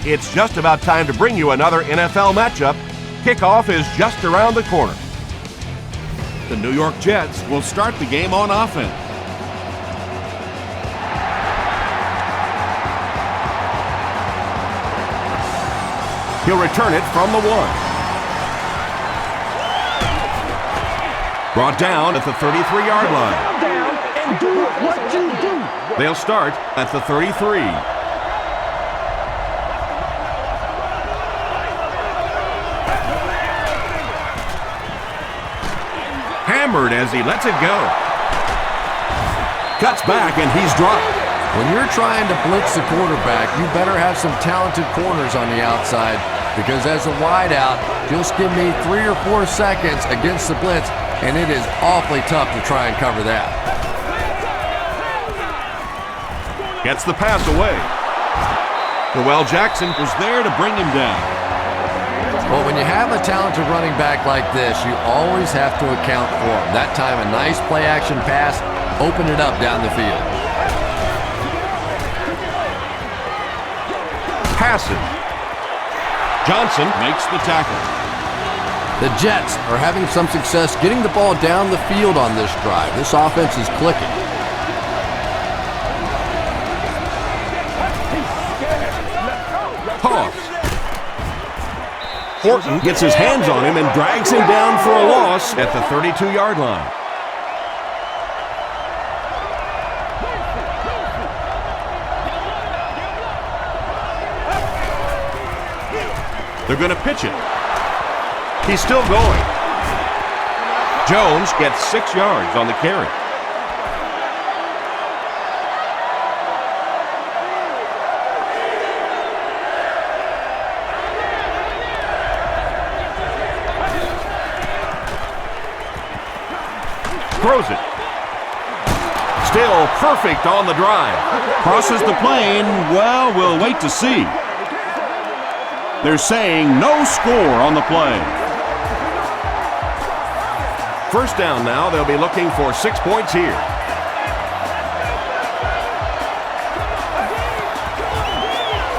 It's just about time to bring you another NFL matchup. Kickoff is just around the corner. The New York Jets will start the game on offense. He'll return it from the 1. Brought down at the 33-yard line. They'll start at the 33. Hammered as he lets it go. Cuts back and he's dropped. When you're trying to blitz the quarterback, you better have some talented corners on the outside, because as a wideout, just give me 3 or 4 seconds against the blitz, and it is awfully tough to try and cover that. Gets the pass away. Noel Jackson was there to bring him down. Well, when you have a talented running back like this, you always have to account for him. That time, a nice play-action pass opened it up down the field. Passing. Johnson makes the tackle. The Jets are having some success getting the ball down the field on this drive. This offense is clicking. Toss. Horton gets his hands on him and drags him down for a loss at the 32-yard line. They're going to pitch it. He's still going. Jones gets 6 yards on the carry. Throws it. Still perfect on the drive. Crosses the plane. Well, we'll wait to see. They're saying no score on the play. First down now. They'll be looking for 6 points here.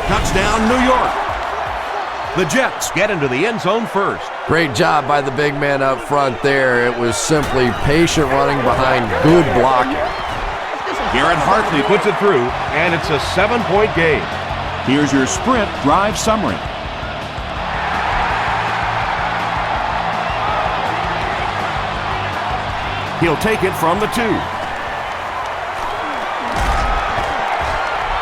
Touchdown, New York. The Jets get into the end zone first. Great job by the big man up front there. It was simply patient running behind good blocking. Garrett Hartley puts it through, and it's a 7-point game. Here's your sprint drive summary. He'll take it from the 2.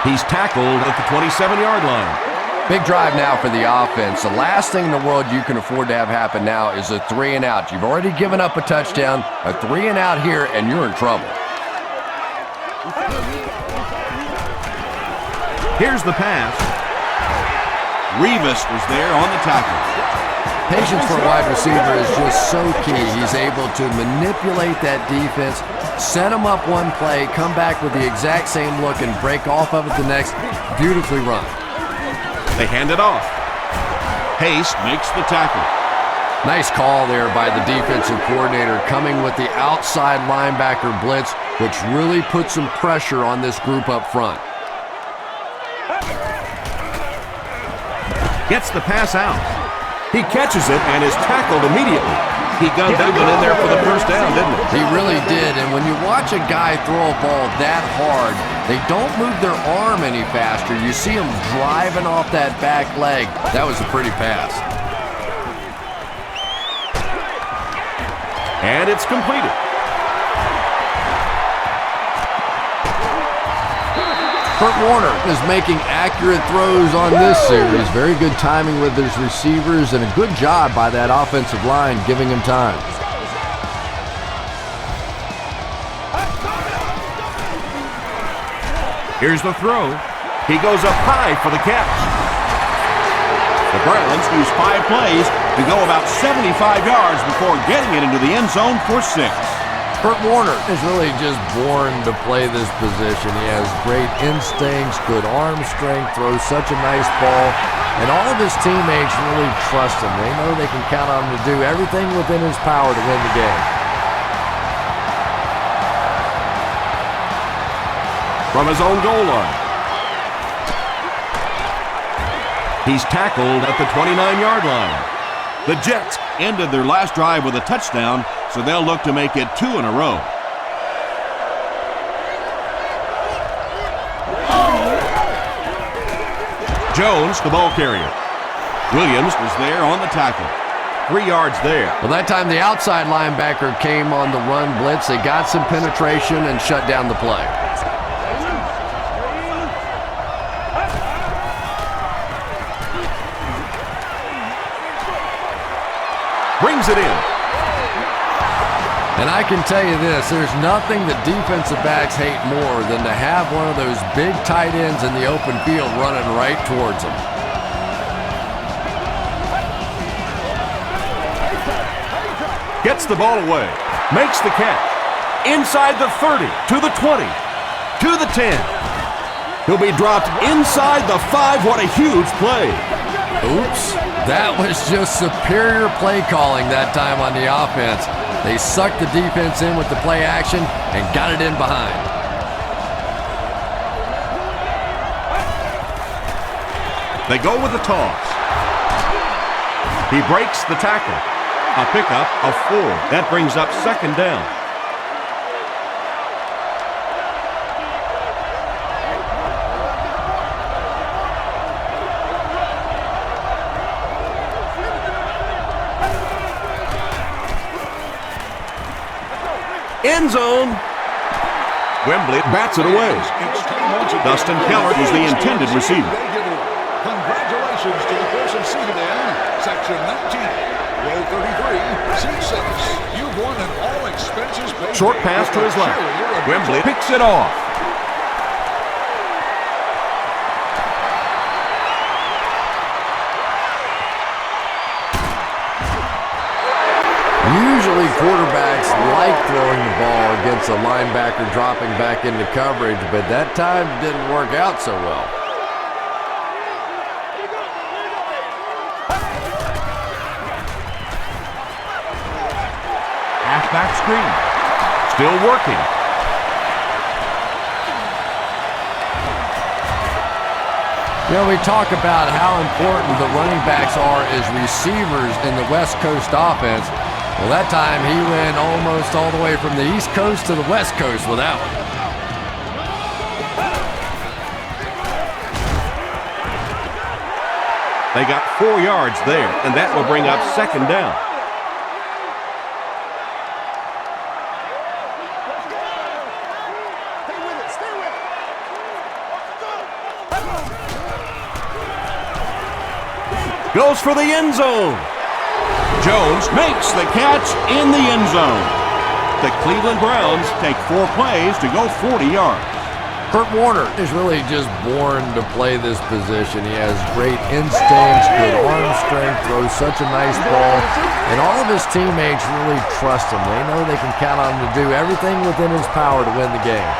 He's tackled at the 27-yard line. Big drive now for the offense. The last thing in the world you can afford to have happen now is a 3 and out. You've already given up a touchdown, a 3 and out here, and you're in trouble. Here's the pass. Revis was there on the tackle. Patience for a wide receiver is just so key. He's able to manipulate that defense, set them up one play, come back with the exact same look, and break off of it the next. Beautifully run. They hand it off. Pace makes the tackle. Nice call there by the defensive coordinator, coming with the outside linebacker blitz, which really puts some pressure on this group up front. Gets the pass out. He catches it and is tackled immediately. He gunned that one in there for the first down, didn't he? He really did, and when you watch a guy throw a ball that hard, they don't move their arm any faster. You see him driving off that back leg. That was a pretty pass. And it's completed. Kurt Warner is making accurate throws on this series. Very good timing with his receivers and a good job by that offensive line giving him time. Here's the throw. He goes up high for the catch. The Browns use 5 plays to go about 75 yards before getting it into the end zone for 6. Kurt Warner is really just born to play this position. He has great instincts, good arm strength, throws such a nice ball, and all of his teammates really trust him. They know they can count on him to do everything within his power to win the game. From his own goal line. He's tackled at the 29-yard line. The Jets ended their last drive with a touchdown, so they'll look to make it 2 in a row. Jones, the ball carrier. Williams was there on the tackle. 3 yards there. Well, that time the outside linebacker came on the run blitz. They got some penetration and shut down the play. Brings it in. And I can tell you this, there's nothing that defensive backs hate more than to have one of those big tight ends in the open field running right towards them. Gets the ball away. Makes the catch. Inside the 30, to the 20, to the 10. He'll be dropped inside the 5. What a huge play. Oops. That was just superior play calling that time on the offense. They sucked the defense in with the play action and got it in behind. They go with the toss. He breaks the tackle. A pickup of 4. That brings up 2nd down. End zone. Wembley bats it away. Dustin Keller was the intended receiver. Congratulations to the person seated in Section 19, row 33, seat 6. You've won an all-expenses paid. Short pass to his left. Wembley picks it off. Usually quarterbacks like throwing the ball against a linebacker dropping back into coverage, but that time didn't work out so well. Halfback screen. Still working. You know, we talk about how important the running backs are as receivers in the West Coast offense. Well, that time he went almost all the way from the East Coast to the West Coast with that one. They got 4 yards there, and that will bring up 2nd down. Goes for the end zone. Jones makes the catch in the end zone. The Cleveland Browns take 4 plays to go 40 yards. Kurt Warner is really just born to play this position. He has great instincts, good arm strength, throws such a nice ball, and all of his teammates really trust him. They know they can count on him to do everything within his power to win the game.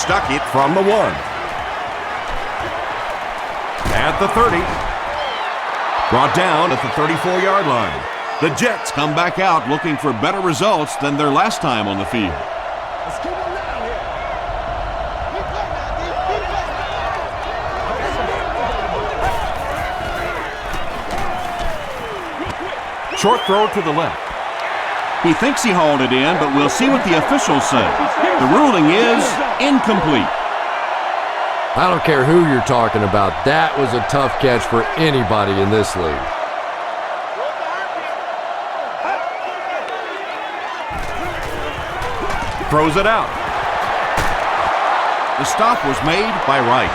Stuck it from the 1. At the 30. Brought down at the 34-yard line. The Jets come back out looking for better results than their last time on the field. Let's keep them down here. Short throw to the left. He thinks he hauled it in, but we'll see what the officials say. The ruling is incomplete. I don't care who you're talking about. That was a tough catch for anybody in this league. Throws it out. The stop was made by Wright.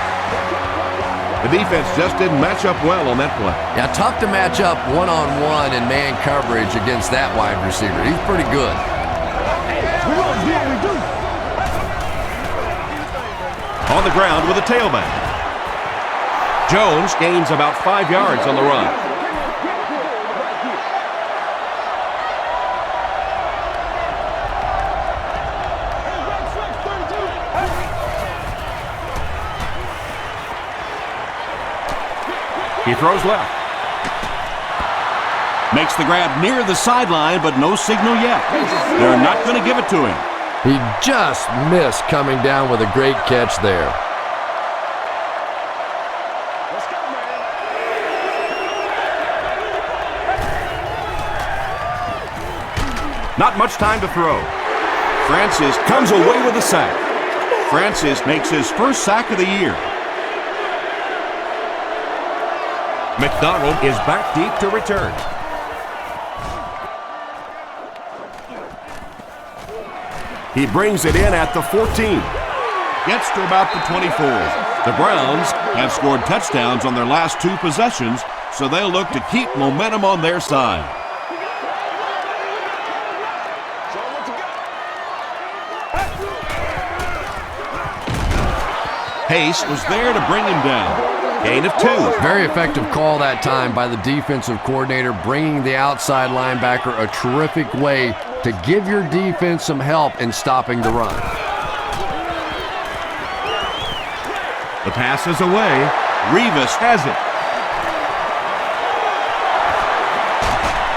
The defense just didn't match up well on that play. Yeah, tough to match up one-on-one in man coverage against that wide receiver. He's pretty good. On the ground with a tailback. Jones gains about 5 yards on the run. He throws left. Makes the grab near the sideline, but no signal yet. They're not going to give it to him. He just missed coming down with a great catch there. Not much time to throw. Francis comes away with a sack. Francis makes his first sack of the year. McDonald is back deep to return. He brings it in at the 14. Gets to about the 24. The Browns have scored touchdowns on their last 2 possessions, so they'll look to keep momentum on their side. Pace was there to bring him down. Gain of 2. Very effective call that time by the defensive coordinator, bringing the outside linebacker a terrific way to give your defense some help in stopping the run. The pass is away. Revis has it.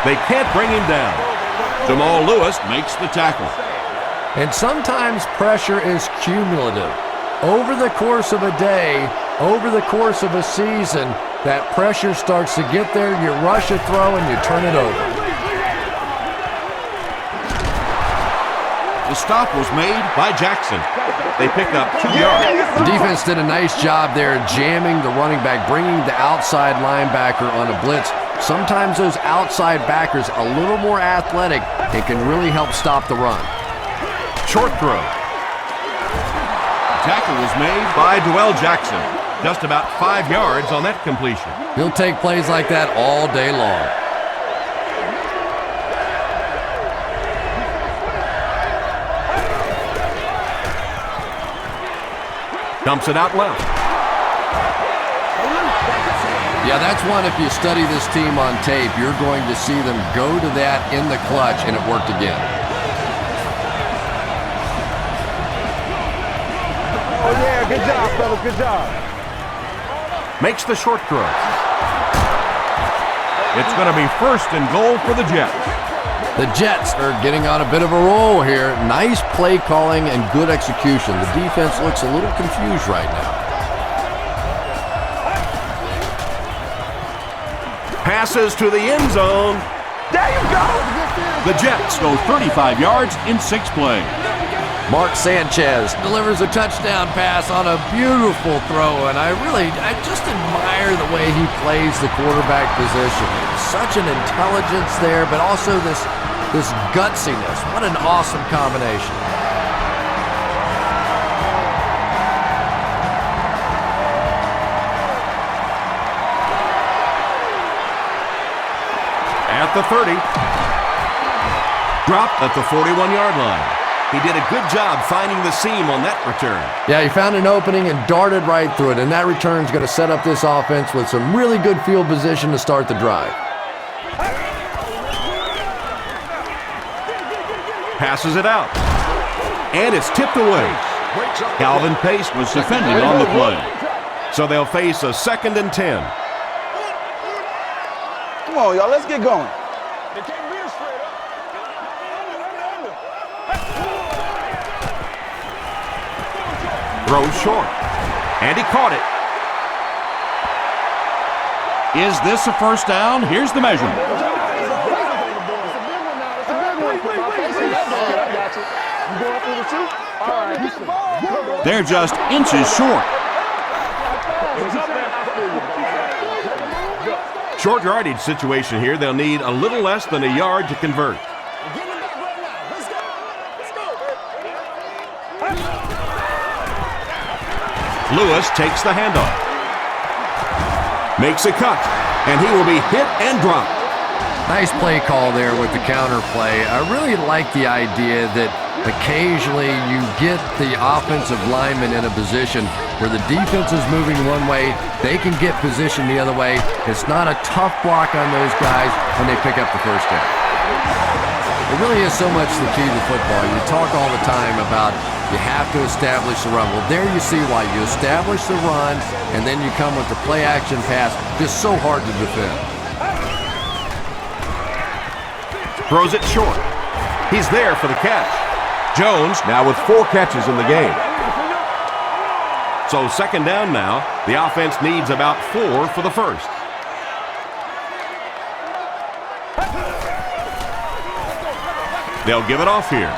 They can't bring him down. Jamal Lewis makes the tackle. And sometimes pressure is cumulative. Over the course of a day, over the course of a season, that pressure starts to get there, you rush a throw, and you turn it over. The stop was made by Jackson. They pick up 2 yards. The defense did a nice job there jamming the running back, bringing the outside linebacker on a blitz. Sometimes those outside backers a little more athletic and can really help stop the run. Short throw. Tackle was made by Dwell Jackson. Just about 5 yards on that completion. He'll take plays like that all day long. Dumps it out left. Yeah, that's one, if you study this team on tape, you're going to see them go to that in the clutch, and it worked again. Oh, yeah, good job, fellas, good job. Makes the short throw. It's going to be 1st and goal for the Jets. The Jets are getting on a bit of a roll here. Nice play calling and good execution. The defense looks a little confused right now. Passes to the end zone. There you go. The Jets go 35 yards in 6 plays. Mark Sanchez delivers a touchdown pass on a beautiful throw, and I just admire the way he plays the quarterback position. Such an intelligence there, but also this gutsiness. What an awesome combination. At the 30. Dropped at the 41-yard line. He did a good job finding the seam on that return. Yeah, he found an opening and darted right through it, and that return is going to set up this offense with some really good field position to start the drive. Passes it out. And it's tipped away. Calvin Pace was defending on the play. So they'll face a 2nd and 10. Come on, y'all, let's get going. Throws short. And he caught it. Is this a 1st down? Here's the measurement. They're just inches short. Short yardage situation here. They'll need a little less than a yard to convert. Lewis takes the handoff. Makes a cut. And he will be hit and dropped. Nice play call there with the counter play. I really like the idea that occasionally you get the offensive lineman in a position where the defense is moving one way, they can get position the other way. It's not a tough block on those guys when they pick up the 1st down. It really is so much the key to football. You talk all the time about you have to establish the run. Well, there you see why. You establish the run, and then you come with the play-action pass. Just so hard to defend. Throws it short. He's there for the catch. Jones now with 4 catches in the game. So second down now. The offense needs about 4 for the first. They'll give it off here.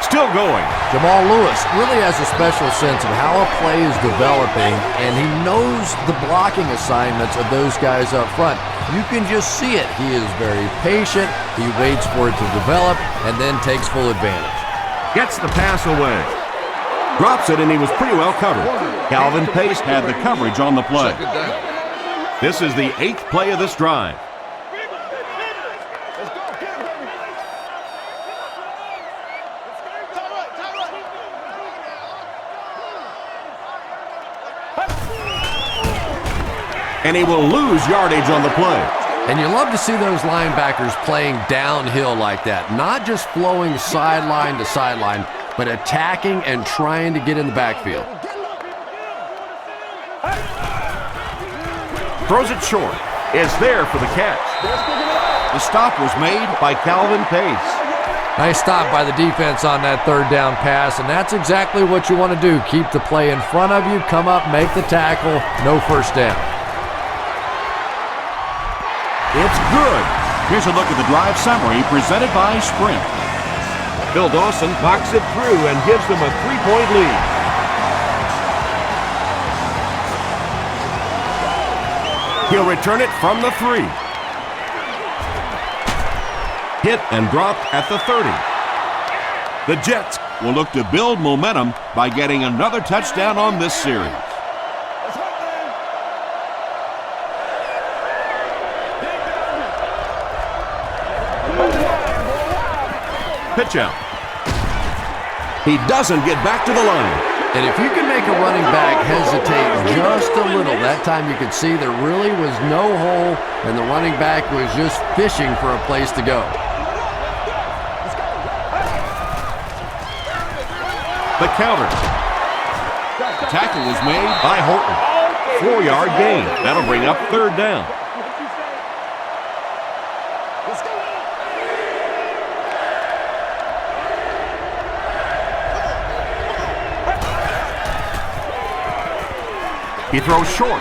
Still going. Jamal Lewis really has a special sense of how a play is developing, and he knows the blocking assignments of those guys up front. You can just see it. He is very patient. He waits for it to develop and then takes full advantage. Gets the pass away. Drops it, and he was pretty well covered. Calvin Pace had the coverage on the play. This is the 8th play of this drive. And he will lose yardage on the play. And you love to see those linebackers playing downhill like that, not just flowing sideline to sideline, but attacking and trying to get in the backfield. Throws it short. It's there for the catch. The stop was made by Calvin Pace. Nice stop by the defense on that third down pass, and that's exactly what you want to do. Keep the play in front of you, come up, make the tackle, no first down. It's good. Here's a look at the drive summary presented by Sprint. Bill Dawson knocks it through and gives them a 3-point lead. He'll return it from the 3. Hit and dropped at the 30. The Jets will look to build momentum by getting another touchdown on this series. Pitch out. He doesn't get back to the line. And if you can make a running back hesitate just a little, that time you could see there really was no hole, and the running back was just fishing for a place to go. The counter. The tackle was made by Horton. 4-yard gain. That'll bring up third down. He throws short.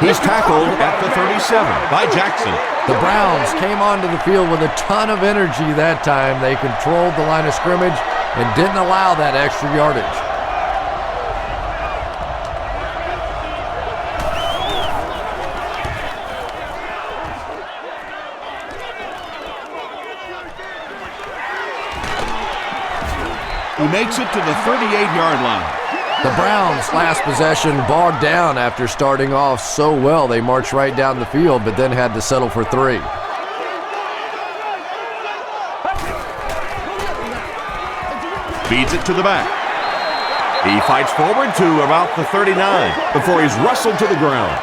He's tackled at the 37 by Jackson. The Browns came onto the field with a ton of energy that time. They controlled the line of scrimmage and didn't allow that extra yardage. He makes it to the 38-yard line. The Browns' last possession bogged down after starting off so well. They marched right down the field, but then had to settle for 3. Feeds it to the back. He fights forward to about the 39 before he's wrestled to the ground.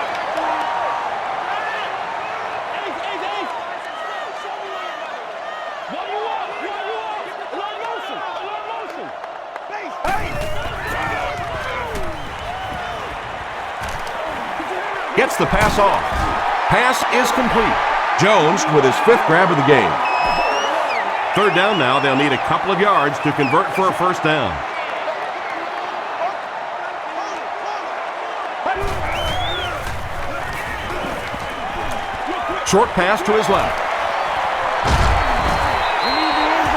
Gets the pass off. Pass is complete. Jones with his 5th grab of the game. Third down now. They'll need a couple of yards to convert for a first down. Short pass to his left.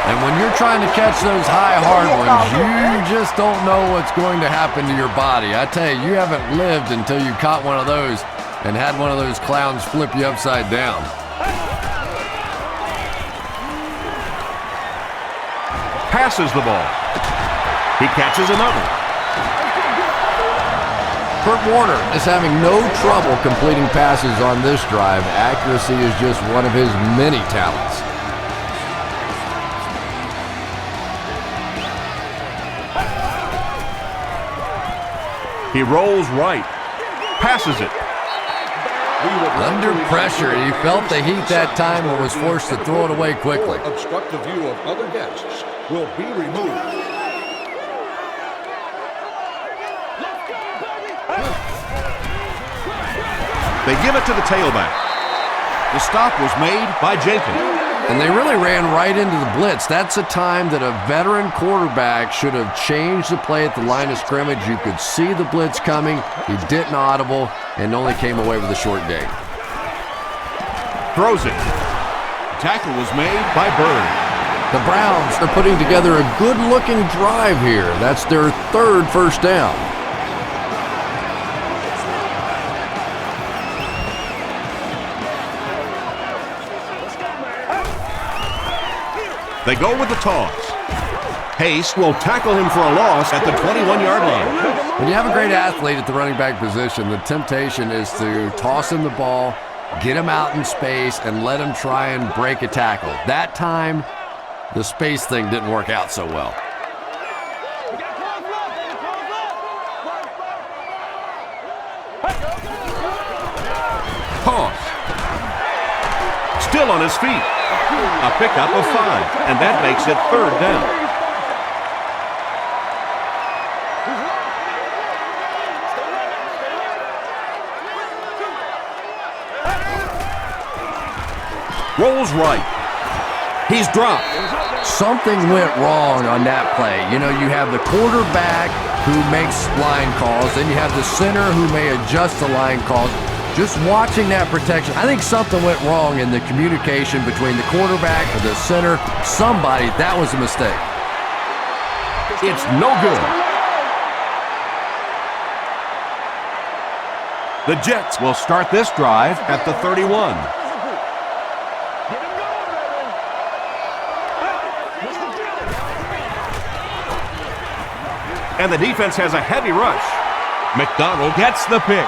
And when you're trying to catch those high, hard ones, you just don't know what's going to happen to your body. I tell you, you haven't lived until you caught one of those and had one of those clowns flip you upside down. Passes the ball. He catches another. Kurt Warner is having no trouble completing passes on this drive. Accuracy is just one of his many talents. He rolls right. Passes it. Under pressure, he felt the heat that time and was forced to throw it away quickly. Obstruct the view of other guests will be removed. They give it to the tailback. The stop was made by Jenkins. And they really ran right into the blitz. That's a time that a veteran quarterback should have changed the play at the line of scrimmage. You could see the blitz coming. He didn't audible and only came away with a short gain. Throws it. Tackle was made by Bird. The Browns are putting together a good-looking drive here. That's their third first down. They go with the toss. Pace will tackle him for a loss at the 21-yard line. When you have a great athlete at the running back position, the temptation is to toss him the ball, get him out in space, and let him try and break a tackle. That time, the space thing didn't work out so well. Toss. Still on his feet. A pickup of 5, and that makes it third down. Rolls right. He's dropped. Something went wrong on that play. You know, you have the quarterback who makes line calls, then you have the center who may adjust the line calls. Just watching that protection, I think something went wrong in the communication between the quarterback and the center. Somebody, that was a mistake. It's no good. The Jets will start this drive at the 31. And the defense has a heavy rush. McDonald gets the pick.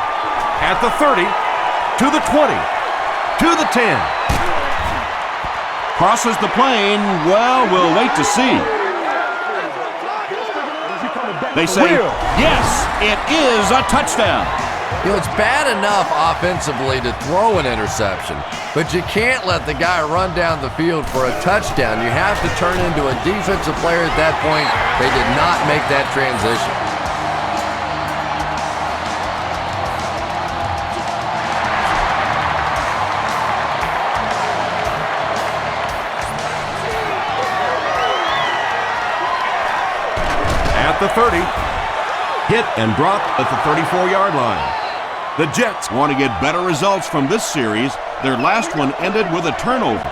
At the 30, to the 20, to the 10. Crosses the plane. Well, we'll wait to see. They say, yes, it is a touchdown. You know, it's bad enough offensively to throw an interception, but you can't let the guy run down the field for a touchdown. You have to turn into a defensive player at that point. They did not make that transition. At the 30, hit and drop at the 34-yard line. The Jets want to get better results from this series. Their last one ended with a turnover.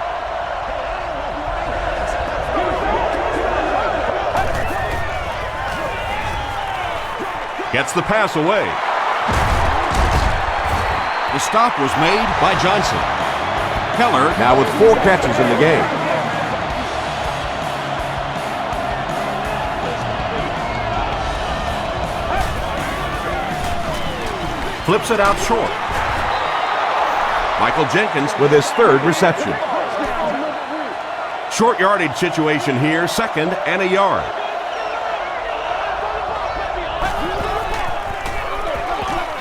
Gets the pass away. The stop was made by Johnson. Keller now with 4 catches in the game. Flips it out short. Michael Jenkins with his 3rd reception. Short yardage situation here, 2nd and a yard.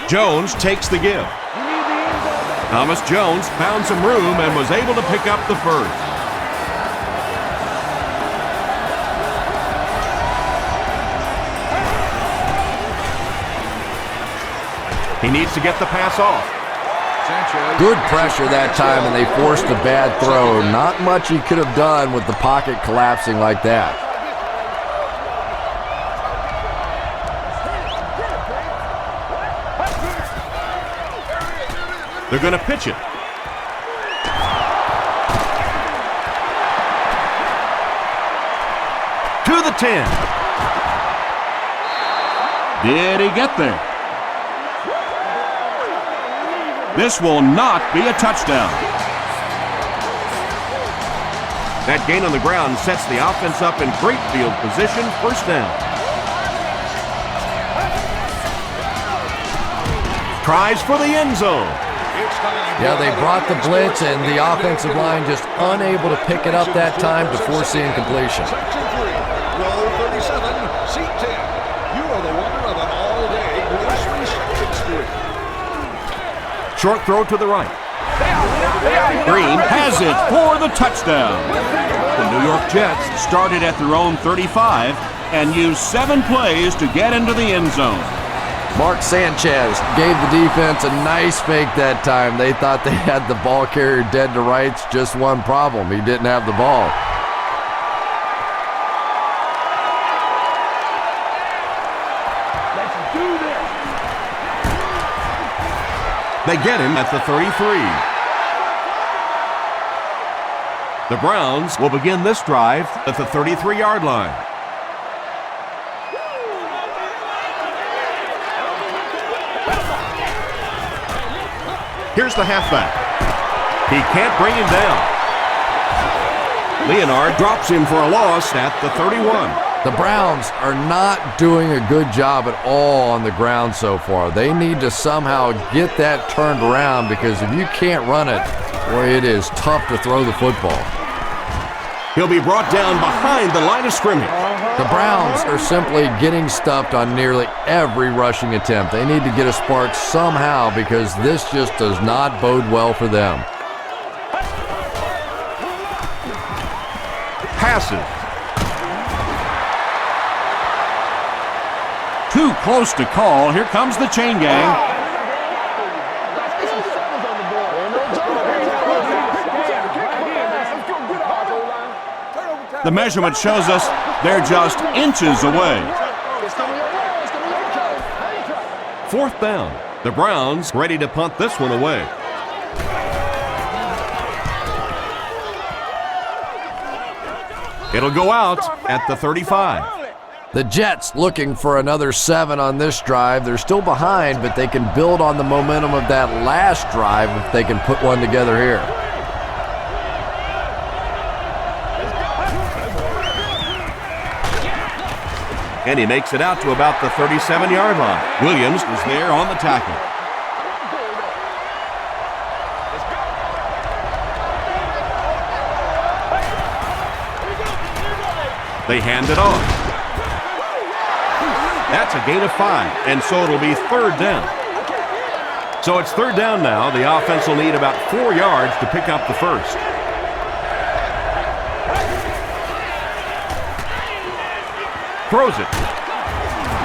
Jones takes the give. Thomas Jones found some room and was able to pick up the first. He needs to get the pass off. Good pressure that time, and they forced a bad throw. Not much he could have done with the pocket collapsing like that. They're going to pitch it. To the 10. Did he get there? This will not be a touchdown. That gain on the ground sets the offense up in great field position, first down. Tries for the end zone. Yeah, they brought the blitz, and the offensive line just unable to pick it up that time to force the incompletion. Section 3, row 37, seat 10. You are the winner of an all-day grocery shopping spree. Short throw to the right. Green has it for the touchdown. The New York Jets started at their own 35 and used 7 plays to get into the end zone. Mark Sanchez gave the defense a nice fake that time. They thought they had the ball carrier dead to rights. Just one problem. He didn't have the ball. Let's do this. They get him at the 33. The Browns will begin this drive at the 33-yard line. Here's the halfback. He can't bring him down. Leonard drops him for a loss at the 31. The Browns are not doing a good job at all on the ground so far. They need to somehow get that turned around, because if you can't run it, boy, it is tough to throw the football. He'll be brought down behind the line of scrimmage. The Browns are simply getting stuffed on nearly every rushing attempt. They need to get a spark somehow, because this just does not bode well for them. Passes. Too close to call. Here comes the chain gang. The measurement shows us they're just inches away. 4th down. The Browns ready to punt this one away. It'll go out at the 35. The Jets looking for another 7 on this drive. They're still behind, but they can build on the momentum of that last drive if they can put one together here. And he makes it out to about the 37-yard line. Williams was there on the tackle. They hand it off. That's a gain of 5, and so it'll be 3rd down. So it's 3rd down now. The offense will need about 4 yards to pick up the first. Throws it.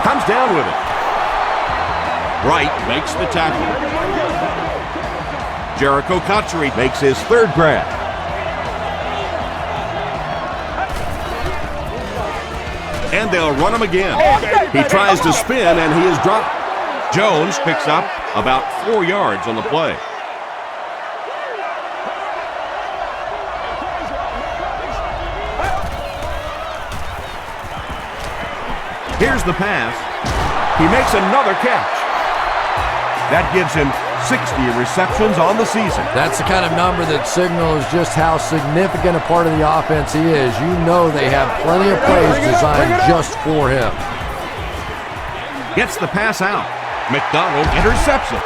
Comes down with it. Wright makes the tackle. Jericho Cotchery makes his 3rd grab. And they'll run him again. He tries to spin, and he is dropped. Jones picks up about 4 yards on the play. Here's the pass. He makes another catch. That gives him 60 receptions on the season. That's the kind of number that signals just how significant a part of the offense he is. You know they have plenty of plays designed just for him. Gets the pass out. McDonald intercepts it.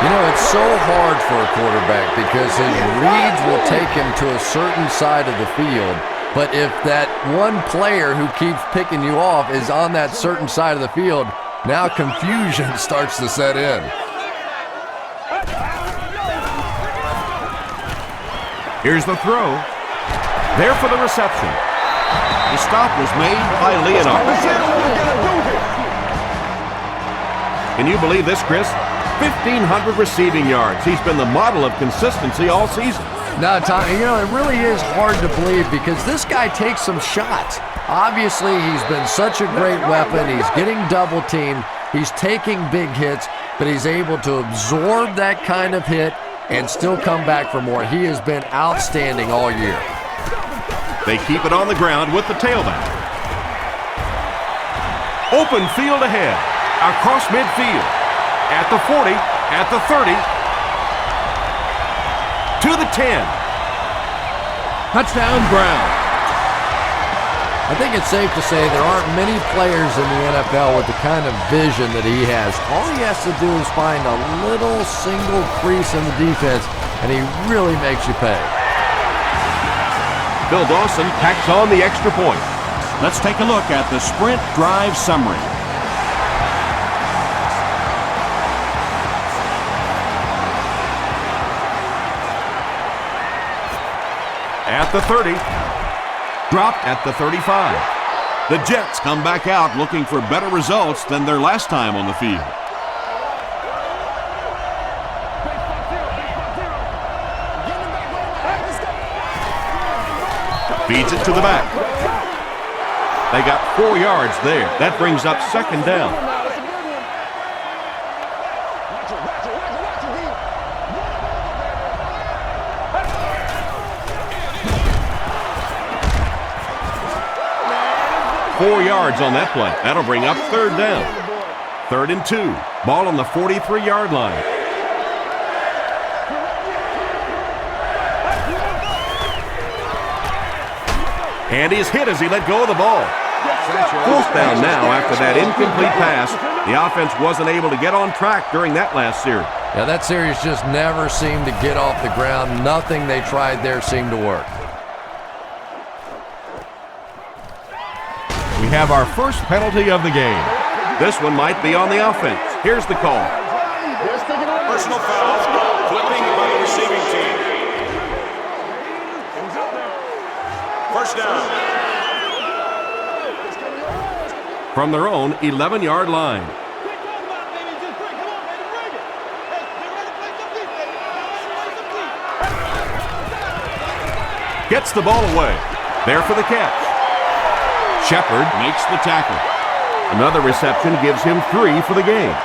You know, it's so hard for a quarterback because his reads will take him to a certain side of the field. But if that one player who keeps picking you off is on that certain side of the field, now confusion starts to set in. Here's the throw. There for the reception. The stop was made by Leonard. Can you believe this, Chris? 1,500 receiving yards. He's been the model of consistency all season. No, Tom, you know, it really is hard to believe because this guy takes some shots. Obviously, he's been such a great weapon. He's getting double teamed. He's taking big hits, but he's able to absorb that kind of hit and still come back for more. He has been outstanding all year. They keep it on the ground with the tailback. Open field ahead. Across midfield. At the 40. At the 30. To the 10. Touchdown, Browns. I think it's safe to say there aren't many players in the NFL with the kind of vision that he has. All he has to do is find a little single crease in the defense, and he really makes you pay. Bill Dawson packs on the extra point. Let's take a look at the sprint drive summary. At the 30. Dropped at the 35. The Jets come back out looking for better results than their last time on the field. Feeds it to the back. They got 4 yards there. That brings up second down. Four yards on that play. That'll bring up third down. 3rd and 2. Ball on the 43-yard line. And he's hit as he let go of the ball. 4th down now after that incomplete pass. The offense wasn't able to get on track during that last series. Yeah, that series just never seemed to get off the ground. Nothing they tried there seemed to work. We have our first penalty of the game. This one might be on the offense. Here's the call. Personal foul, flipping by the receiving team. First down. From their own 11-yard line. Gets the ball away. There for the catch. Shepard makes the tackle. Another reception gives him 3 for the game.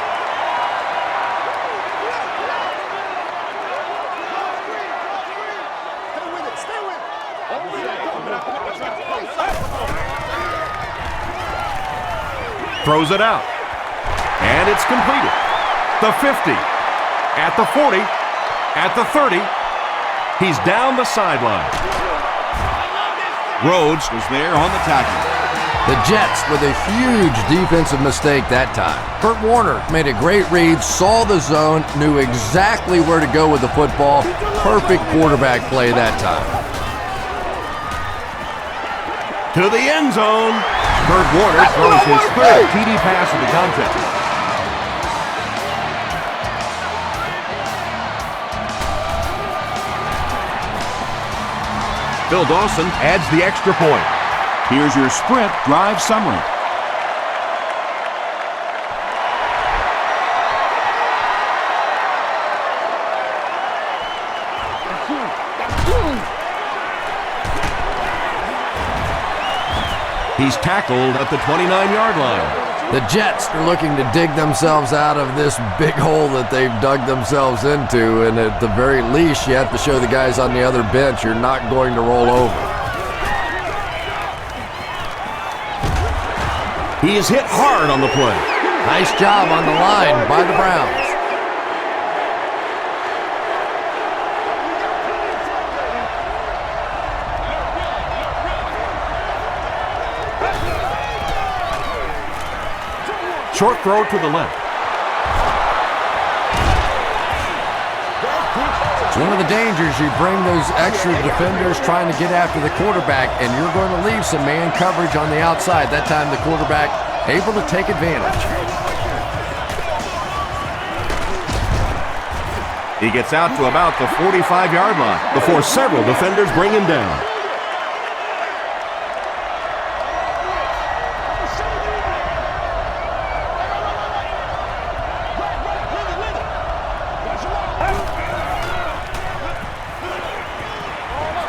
Throws it out. And it's completed. The 50. At the 40. At the 30. He's down the sideline. Rhodes was there on the tackle. The Jets with a huge defensive mistake that time. Kurt Warner made a great read, saw the zone, knew exactly where to go with the football. Perfect quarterback play that time. To the end zone. Kurt Warner throws his 3rd TD pass of the contest. Phil Dawson adds the extra point. Here's your sprint drive summary. He's tackled at the 29-yard line. The Jets are looking to dig themselves out of this big hole that they've dug themselves into, and at the very least, you have to show the guys on the other bench you're not going to roll over. He is hit hard on the play. Nice job on the line by the Browns. Short throw to the left. It's one of the dangers. You bring those extra defenders trying to get after the quarterback, and you're going to leave some man coverage on the outside. That time the quarterback able to take advantage. He gets out to about the 45-yard line before several defenders bring him down.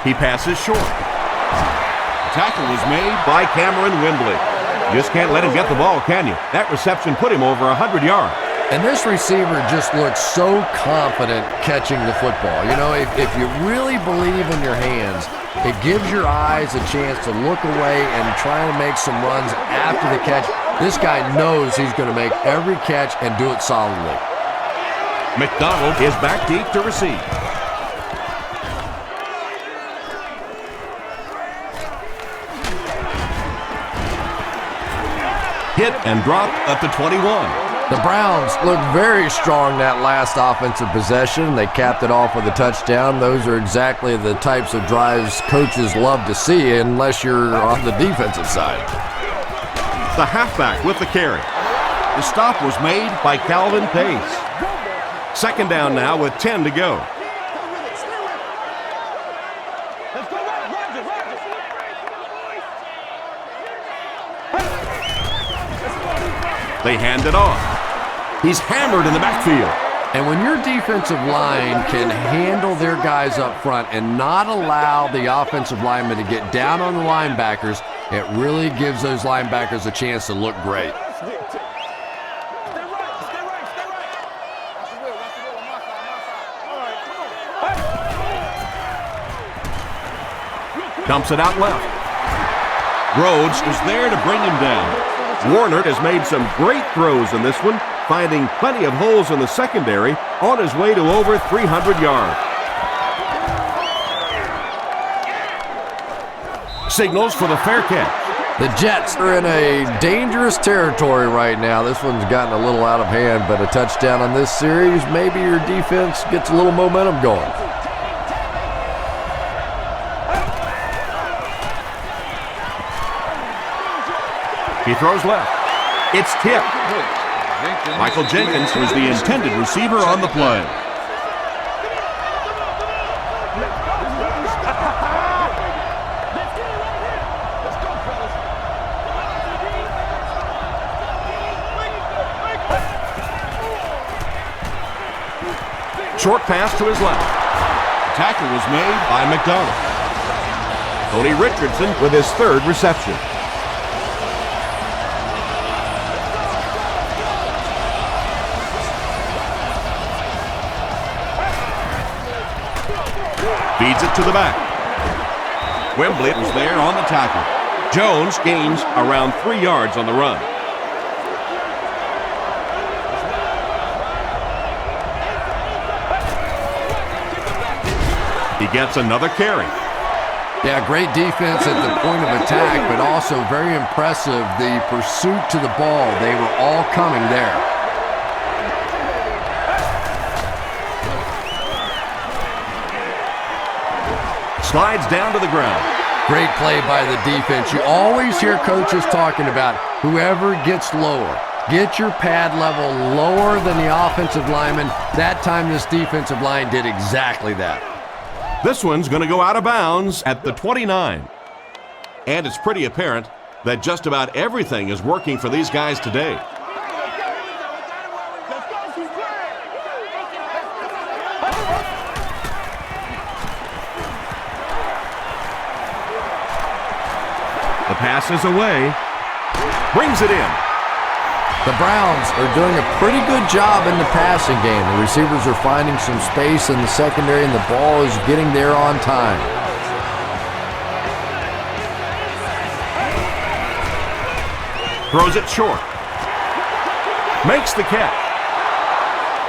He passes short. Tackle was made by Cameron Windley. Just can't let him get the ball, can you? That reception put him over 100 yards. And this receiver just looks so confident catching the football. You know, if you really believe in your hands, it gives your eyes a chance to look away and try to make some runs after the catch. This guy knows he's going to make every catch and do it solidly. McDonald is back deep to receive. Hit and dropped at the 21. The Browns looked very strong that last offensive possession. They capped it off with a touchdown. Those are exactly the types of drives coaches love to see unless you're on the defensive side. The halfback with the carry. The stop was made by Calvin Pace. Second down now with 10 to go. They hand it off. He's hammered in the backfield. And when your defensive line can handle their guys up front and not allow the offensive linemen to get down on the linebackers, it really gives those linebackers a chance to look great. Dumps it out left. Rhodes is there to bring him down. Warner has made some great throws in this one, finding plenty of holes in the secondary on his way to over 300 yards. Signals for the fair catch. The Jets are in a dangerous territory right now. This one's gotten a little out of hand, but a touchdown on this series, maybe your defense gets a little momentum going. He throws left. It's tipped. Michael Jenkins was the intended receiver on the play. Short pass to his left. Tackle was made by McDonald. Tony Richardson with his third reception. Feeds it to the back. Wembley was there on the tackle. Jones gains around 3 yards on the run. He gets another carry. Yeah, great defense at the point of attack, but also very impressive, the pursuit to the ball. They were all coming there. Slides down to the ground. Great play by the defense. You always hear coaches talking about whoever gets lower. Get your pad level lower than the offensive lineman. That time this defensive line did exactly that. This one's going to go out of bounds at the 29. And it's pretty apparent that just about everything is working for these guys today. The pass is away. Brings it in. The Browns are doing a pretty good job in the passing game. The receivers are finding some space in the secondary, and the ball is getting there on time. Throws it short. Makes the catch.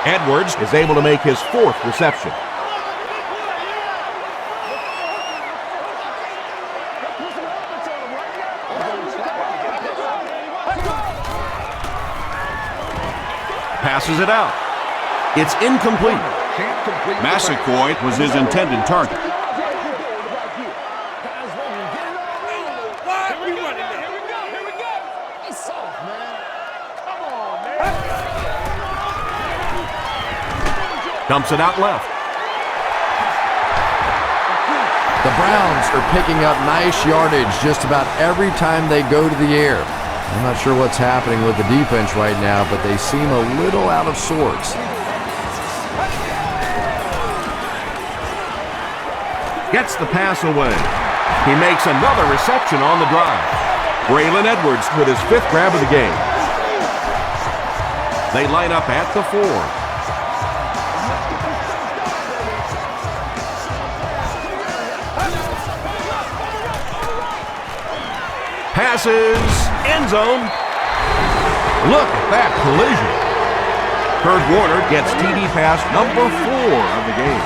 Edwards is able to make his fourth reception. Passes it out. It's incomplete. Massaquoi was his intended target. Dumps it out left. The Browns are picking up nice yardage just about every time they go to the air. I'm not sure what's happening with the defense right now, but they seem a little out of sorts. Gets the pass away. He makes another reception on the drive. Braylon Edwards with his fifth grab of the game. They line up at the 4. Passes, end zone. Look at that collision. Kurt Warner gets TD pass number 4 of the game.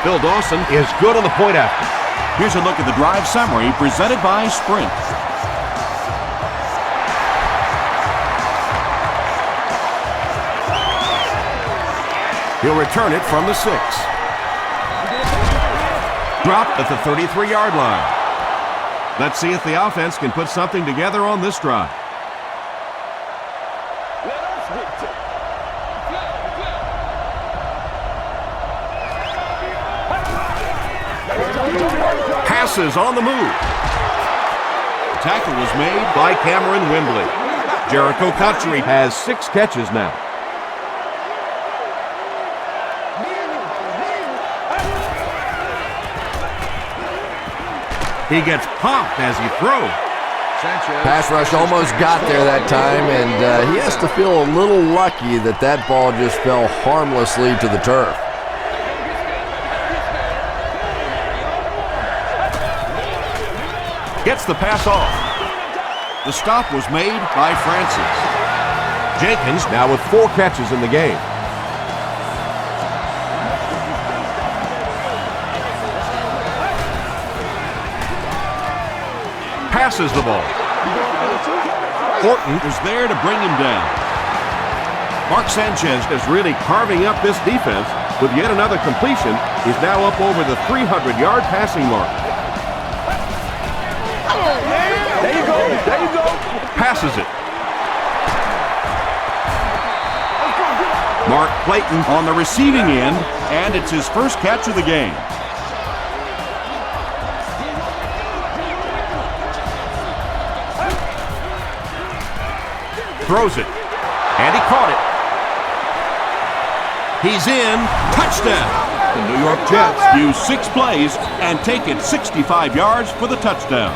Phil Dawson is good on the point after. Here's a look at the drive summary presented by Sprint. He'll return it from the 6. Dropped at the 33-yard line. Let's see if the offense can put something together on this drive. Passes on the move. The tackle was made by Cameron Wembley. Jericho Cotchery has 6 catches now. He gets popped as he throws. Pass rush almost got there that time, and he has to feel a little lucky that that ball just fell harmlessly to the turf. Gets the pass off. The stop was made by Francis. Jenkins now with 4 catches in the game. Passes the ball. Horton is there to bring him down. Mark Sanchez is really carving up this defense with yet another completion. He's now up over the 300-yard passing mark. There you go. There you go. Passes it. Mark Clayton on the receiving end, and it's his first catch of the game. Throws it, and he caught it. He's in. Touchdown. The New York Jets use 6 plays and take it 65 yards for the touchdown.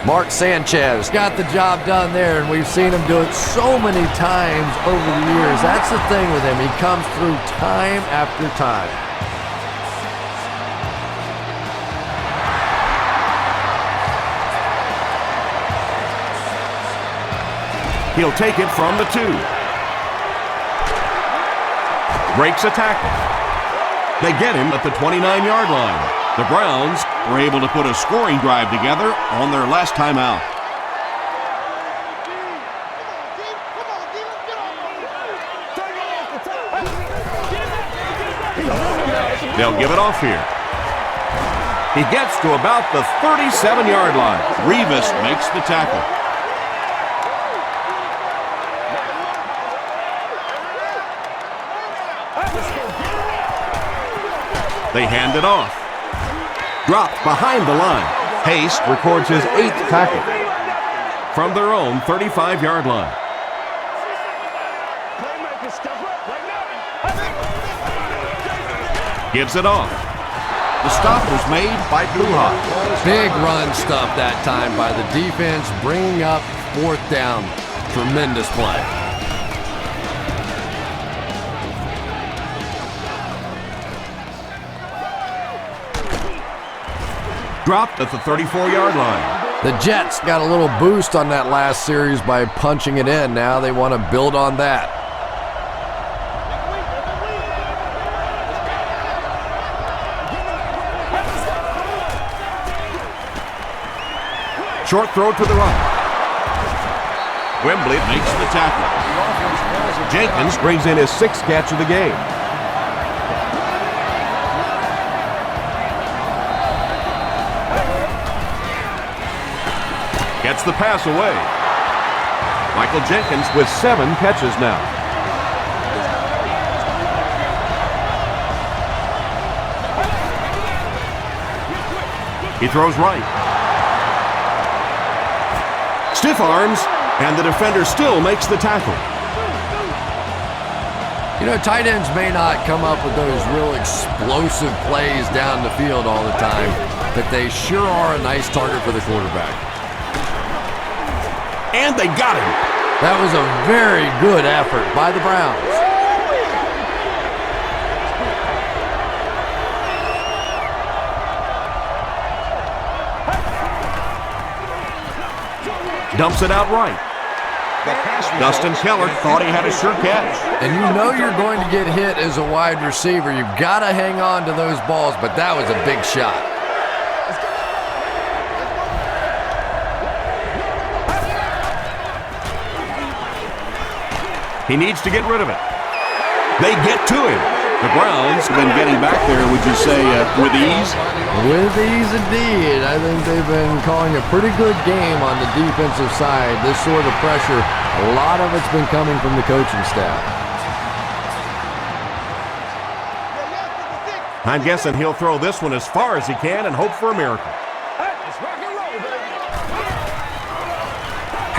Mark Sanchez got the job done there, and we've seen him do it so many times over the years. That's the thing with him. He comes through time after time. He'll take it from the 2. Breaks a tackle. They get him at the 29-yard line. The Browns were able to put a scoring drive together on their last time out. They'll give it off here. He gets to about the 37-yard line. Revis makes the tackle. They hand it off. Dropped behind the line. Haste records his 8th tackle from their own 35-yard line. Gives it off. The stop was made by Blue Hawk. Big run stop that time by the defense, bringing up 4th down. Tremendous play. Dropped at the 34-yard line. The Jets got a little boost on that last series by punching it in. Now they want to build on that. Short throw to the right. Wembley makes the tackle. Jenkins brings in his 6th catch of the game. Gets the pass away. Michael Jenkins with 7 catches now. He throws right. Stiff arms, and the defender still makes the tackle. You know, tight ends may not come up with those real explosive plays down the field all the time, but they sure are a nice target for the quarterback. And they got him. That was a very good effort by the Browns. Dumps it out right. Dustin Keller thought he had a sure catch. And you know you're going to get hit as a wide receiver. You've got to hang on to those balls, but that was a big shot. He needs to get rid of it. They get to him. The Browns have been getting back there, would you say, with ease? With ease indeed. I think they've been calling a pretty good game on the defensive side. This sort of pressure, a lot of it's been coming from the coaching staff. I'm guessing he'll throw this one as far as he can and hope for a miracle.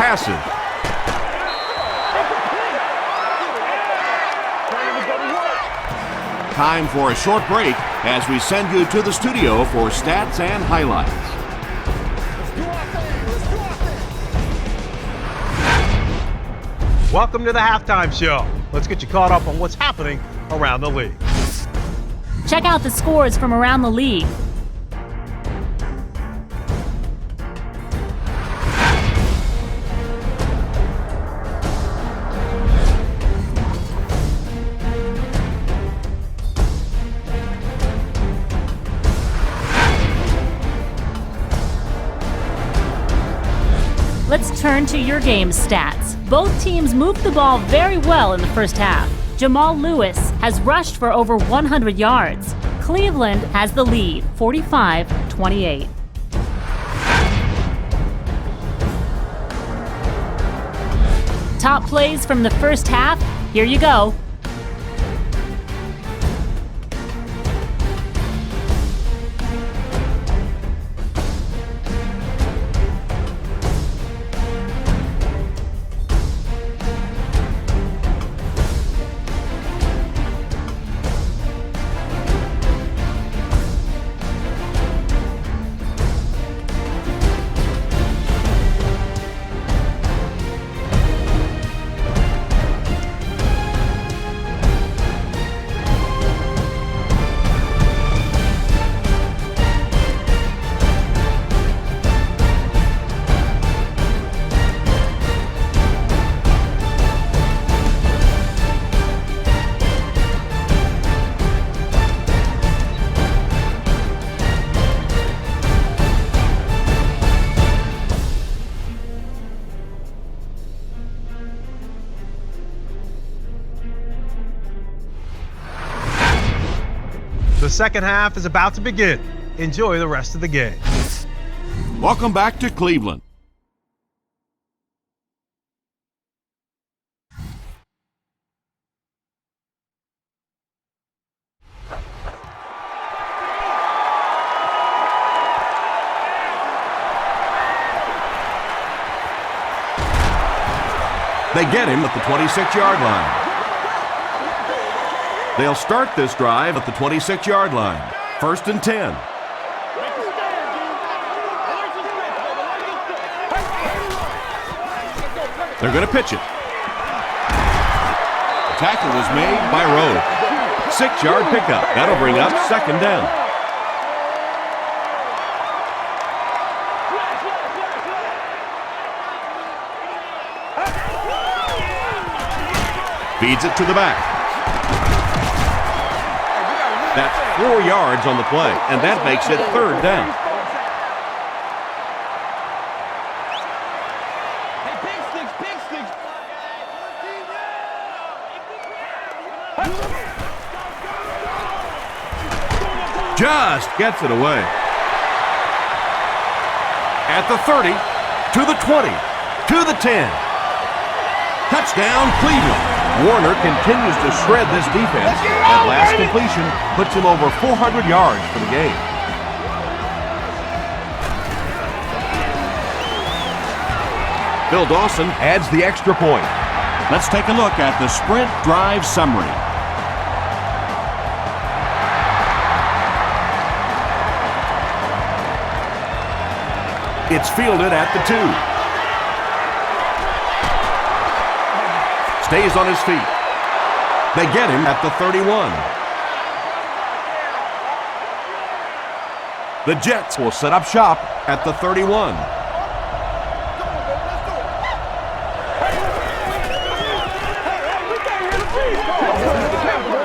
passive. Time for a short break as we send you to the studio for stats and highlights. Welcome to the halftime show. Let's get you caught up on what's happening around the league. Check out the scores from around the league. Let's turn to your game's stats. Both teams moved the ball very well in the first half. Jamal Lewis has rushed for over 100 yards. Cleveland has the lead, 45-28. Top plays from the first half, here you go. The second half is about to begin. Enjoy the rest of the game. Welcome back to Cleveland. They get him at the 26-yard line. They'll start this drive at the 26-yard line. 1st and 10. They're going to pitch it. The tackle was made by Rowe. 6-yard pickup. That'll bring up 2nd down. Feeds it to the back. That's 4 yards on the play, and that makes it 3rd down. Just gets it away. At the 30, to the 20, to the 10. Touchdown, Cleveland. Warner continues to shred this defense. That last completion puts him over 400 yards for the game. Phil Dawson adds the extra point. Let's take a look at the sprint drive summary. It's fielded at the 2. Stays on his feet. They get him at the 31. The Jets will set up shop at the 31.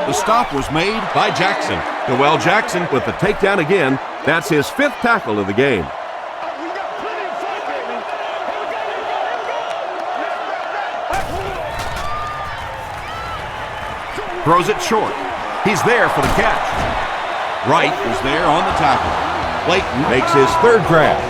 The stop was made by Jackson. Noel Jackson with the takedown again. That's his 5th tackle of the game. Throws it short. He's there for the catch. Wright is there on the tackle. Clayton makes his 3rd grab.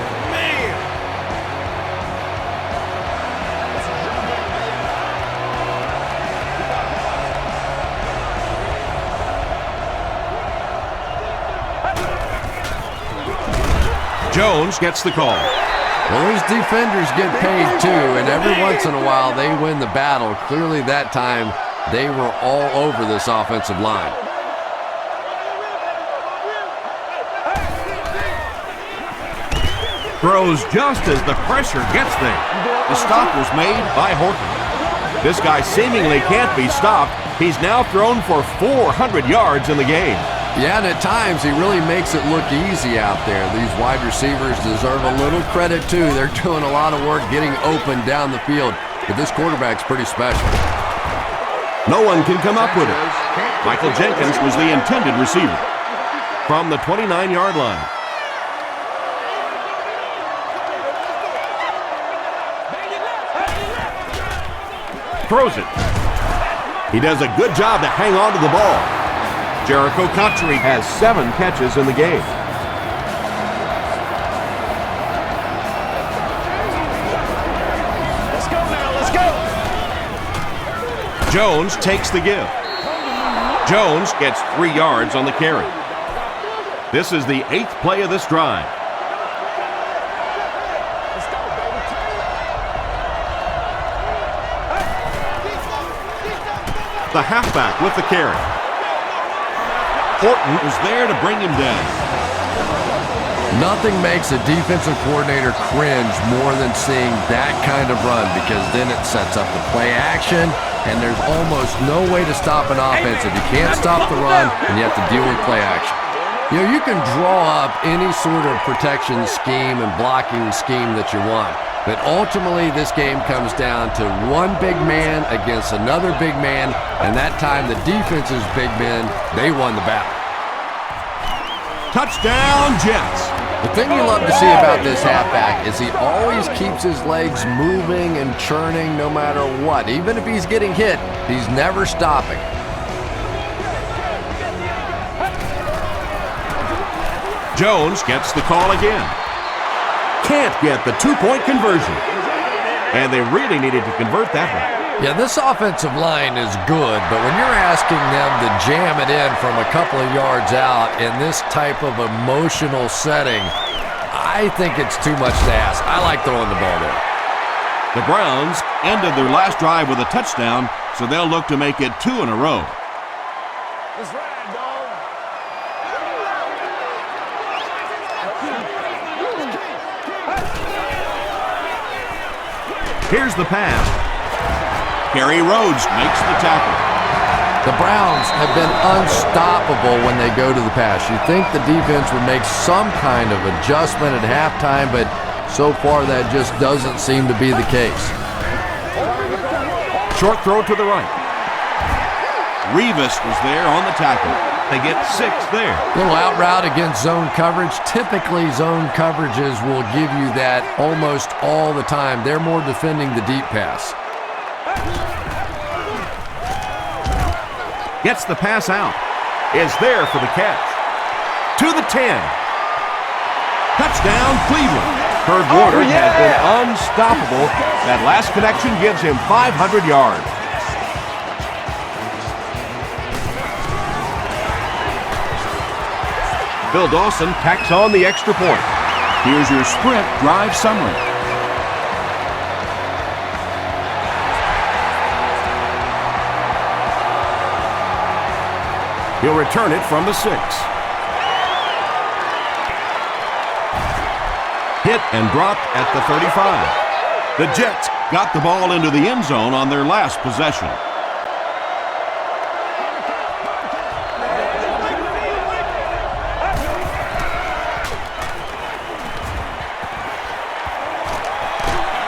Jones gets the call. Well, those defenders get paid too, and every once in a while they win the battle. Clearly that time they were all over this offensive line. Throws just as the pressure gets there. The stop was made by Horton. This guy seemingly can't be stopped. He's now thrown for 400 yards in the game. Yeah, and at times he really makes it look easy out there. These wide receivers deserve a little credit too. They're doing a lot of work getting open down the field, but this quarterback's pretty special. No one can come up with it. Michael Jenkins was the intended receiver. From the 29-yard line. Throws it. He does a good job to hang on to the ball. Jericho Cotchery has 7 catches in the game. Let's go now, let's go. Jones takes the give. Jones gets 3 yards on the carry. This is the 8th play of this drive. The halfback with the carry. Horton was there to bring him down. Nothing makes a defensive coordinator cringe more than seeing that kind of run, because then it sets up the play action, and there's almost no way to stop an offense if you can't stop the run and you have to deal with play action. You know, you can draw up any sort of protection scheme and blocking scheme that you want, but ultimately this game comes down to one big man against another big man, and that time the defense's big men, they won the battle. Touchdown, Jets. The thing you love to see about this halfback is he always keeps his legs moving and churning no matter what. Even if he's getting hit, he's never stopping. Jones gets the call again. Can't get the 2-point conversion. And they really needed to convert that one. Yeah, this offensive line is good, but when you're asking them to jam it in from a couple of yards out in this type of emotional setting, I think it's too much to ask. I like throwing the ball there. The Browns ended their last drive with a touchdown, so they'll look to make it 2 in a row. Let's ride, dog. Here's the pass. Kerry Rhodes makes the tackle. The Browns have been unstoppable when they go to the pass. You'd think the defense would make some kind of adjustment at halftime, but so far that just doesn't seem to be the case. Short throw to the right. Revis was there on the tackle. They get 6 there. Little out route against zone coverage. Typically, zone coverages will give you that almost all the time. They're more defending the deep pass. Gets the pass out. Is there for the catch. To the 10. Touchdown, Cleveland. Kurt Warner has been unstoppable. That last connection gives him 500 yards. Bill Dawson tacks on the extra point. Here's your sprint drive summary. He'll return it from the 6. Hit and dropped at the 35. The Jets got the ball into the end zone on their last possession.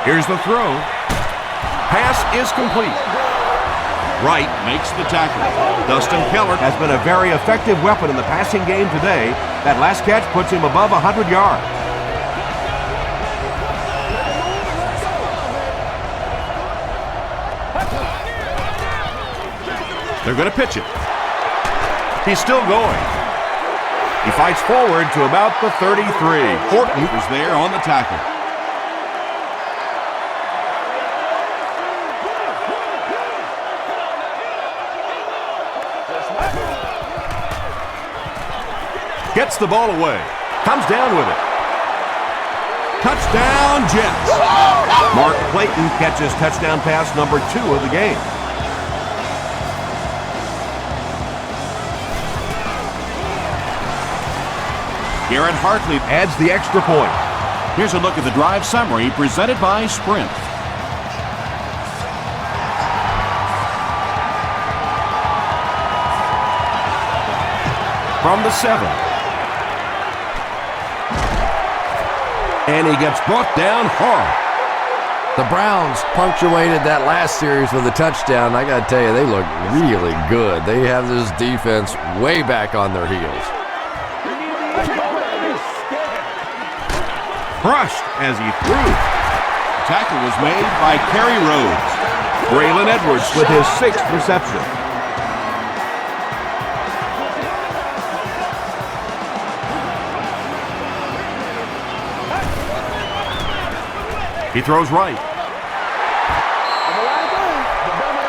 Here's the throw. Pass is complete. Wright makes the tackle. Dustin Keller has been a very effective weapon in the passing game today. That last catch puts him above 100 yards. They're going to pitch it. He's still going. He fights forward to about the 33. Horton was there on the tackle. Gets the ball away. Comes down with it. Touchdown, Jets. Mark Clayton catches touchdown pass number 2 of the game. Garrett Hartley adds the extra point. Here's a look at the drive summary presented by Sprint. From the 7. And he gets brought down hard. The Browns punctuated that last series with a touchdown. I got to tell you, they look really good. They have this defense way back on their heels. Crushed as he threw. Tackle was made by Kerry Rhodes. Braylon Edwards with his 6th reception. He throws right.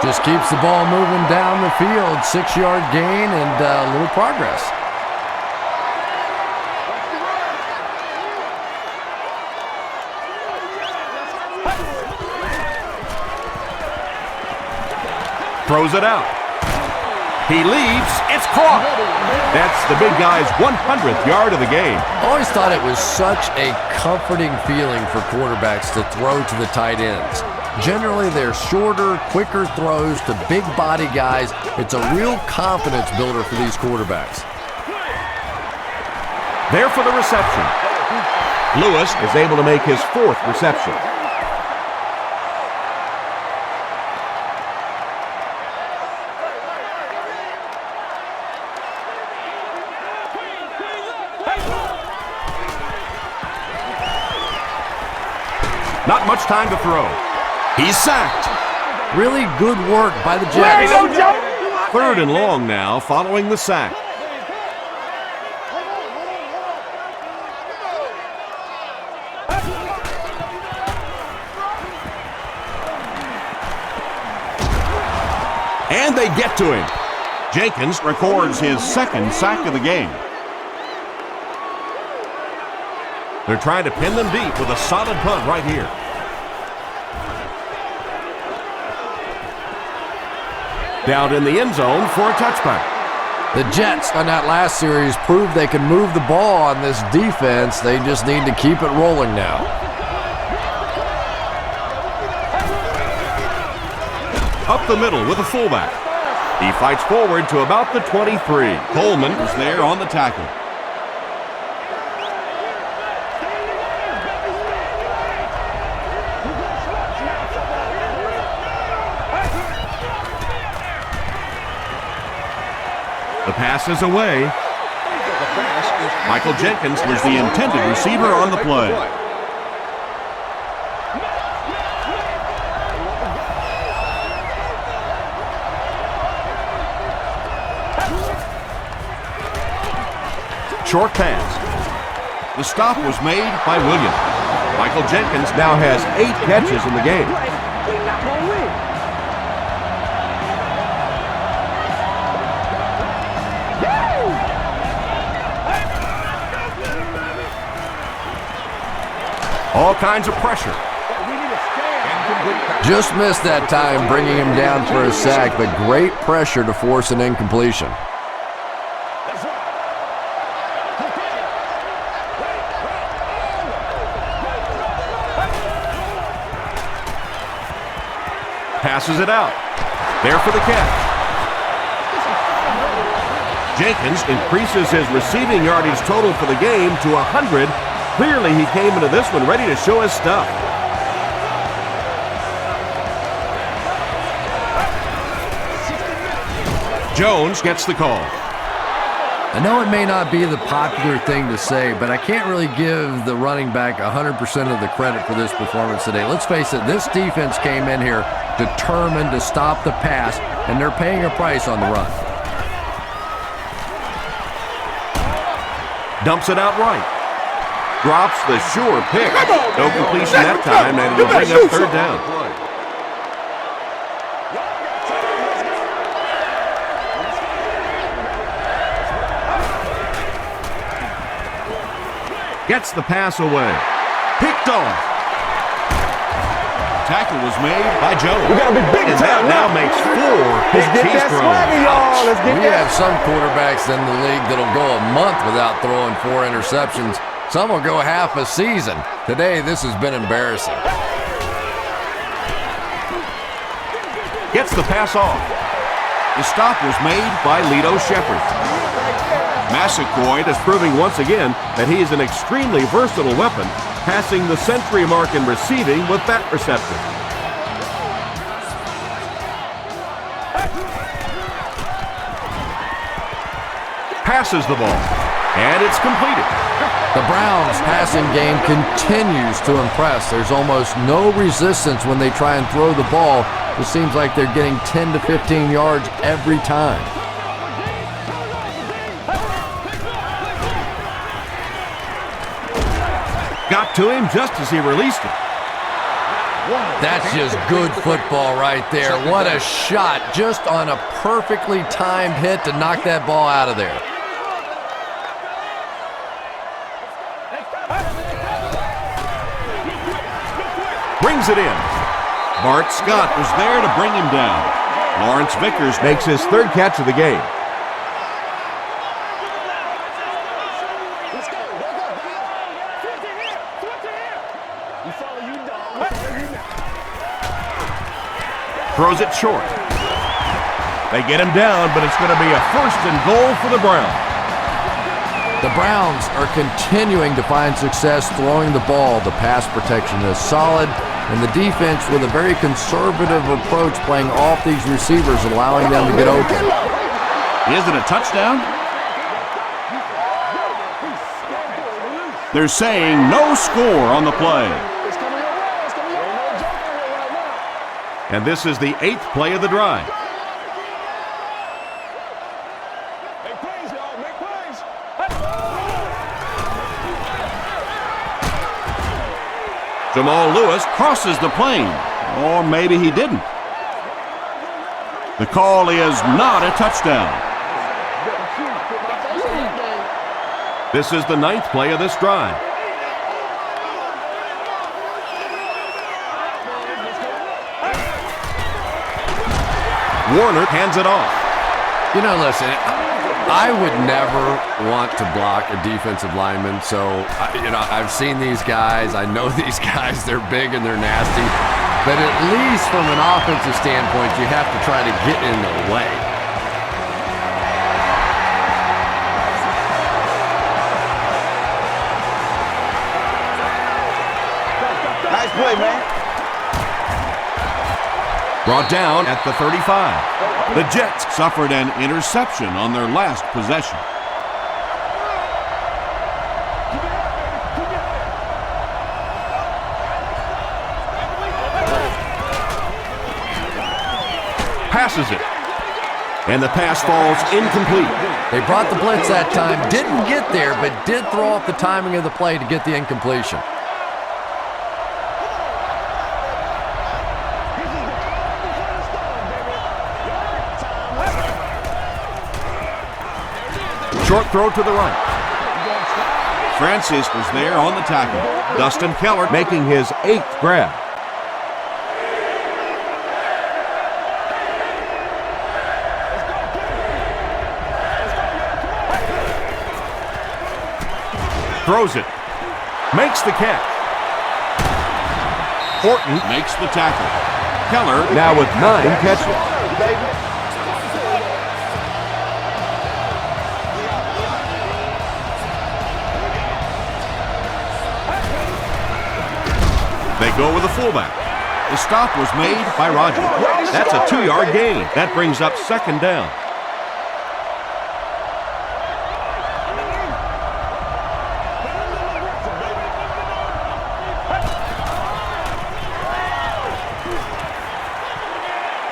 Just keeps the ball moving down the field. 6-yard gain and a little progress. Throws it out. He leaps. It's caught. That's the big guy's 100th yard of the game. Always thought it was such a comforting feeling for quarterbacks to throw to the tight ends. Generally, they're shorter, quicker throws to big body guys. It's a real confidence builder for these quarterbacks. There for the reception. Lewis is able to make his 4th reception. Not much time to throw. He's sacked. Really good work by the Jets. 3rd and long now following the sack. And they get to him. Jenkins records his 2nd sack of the game. They're trying to pin them deep with a solid punt right here. Down in the end zone for a touchback. The Jets on that last series proved they can move the ball on this defense. They just need to keep it rolling now. Up the middle with a fullback. He fights forward to about the 23. Coleman is there on the tackle. The pass is away. Michael Jenkins was the intended receiver on the play. Short pass. The stop was made by Williams. Michael Jenkins now has 8 catches in the game. All kinds of pressure. Just missed that time, bringing him down for a sack, but great pressure to force an incompletion. Passes it out. There for the catch. Jenkins increases his receiving yardage total for the game to 100. Clearly, he came into this one ready to show his stuff. Jones gets the call. I know it may not be the popular thing to say, but I can't really give the running back 100% of the credit for this performance today. Let's face it, this defense came in here determined to stop the pass, and they're paying a price on the run. Dumps it out right. Drops the sure pick. No completion that time, and it'll bring up 3rd down. Gets the pass away. Picked off. Tackle was made by Jones. We gotta be big And time that now makes 4 Let's get cheese that throws. swagger, y'all. Let's get We that. have some quarterbacks in the league that'll go a month without throwing 4 interceptions. Some will go half a season. Today, this has been embarrassing. Gets the pass off. The stop was made by Lito Shepherd. Massaquoi is proving once again that he is an extremely versatile weapon, passing the century mark in receiving with that reception. Passes the ball, and it's completed. The Browns' passing game continues to impress. There's almost no resistance when they try and throw the ball. It seems like they're getting 10 to 15 yards every time. Got to him just as he released it. That's just good football right there. What a shot, just on a perfectly timed hit to knock that ball out of there. Brings it in. Bart Scott was there to bring him down. Lawrence Vickers makes his 3rd catch of the game. Throws it short. They get him down, but it's going to be a 1st and goal for the Browns. The Browns are continuing to find success throwing the ball. The pass protection is solid, and the defense with a very conservative approach playing off these receivers, allowing them to get open. Is it a touchdown? They're saying no score on the play. And this is the 8th play of the drive. Make plays, y'all. Make plays. Jamal Lewis crosses the plane. Or maybe he didn't. The call is not a touchdown. This is the 9th play of this drive. Warner hands it off. You know, listen, I would never want to block a defensive lineman, so, I've seen these guys. I know these guys. They're big and they're nasty. But at least from an offensive standpoint, you have to try to get in the way. Nice play, man. Brought down at the 35. The Jets suffered an interception on their last possession. Passes it. And the pass falls incomplete. They brought the blitz that time, didn't get there, but did throw off the timing of the play to get the incompletion. Short throw to the right. Francis was there on the tackle. Dustin Keller making his 8th grab. Throws it. Makes the catch. Horton makes the tackle. Keller now with 9 catches. They go with a fullback. The stop was made by Rogers. That's a 2-yard gain. That brings up 2nd down.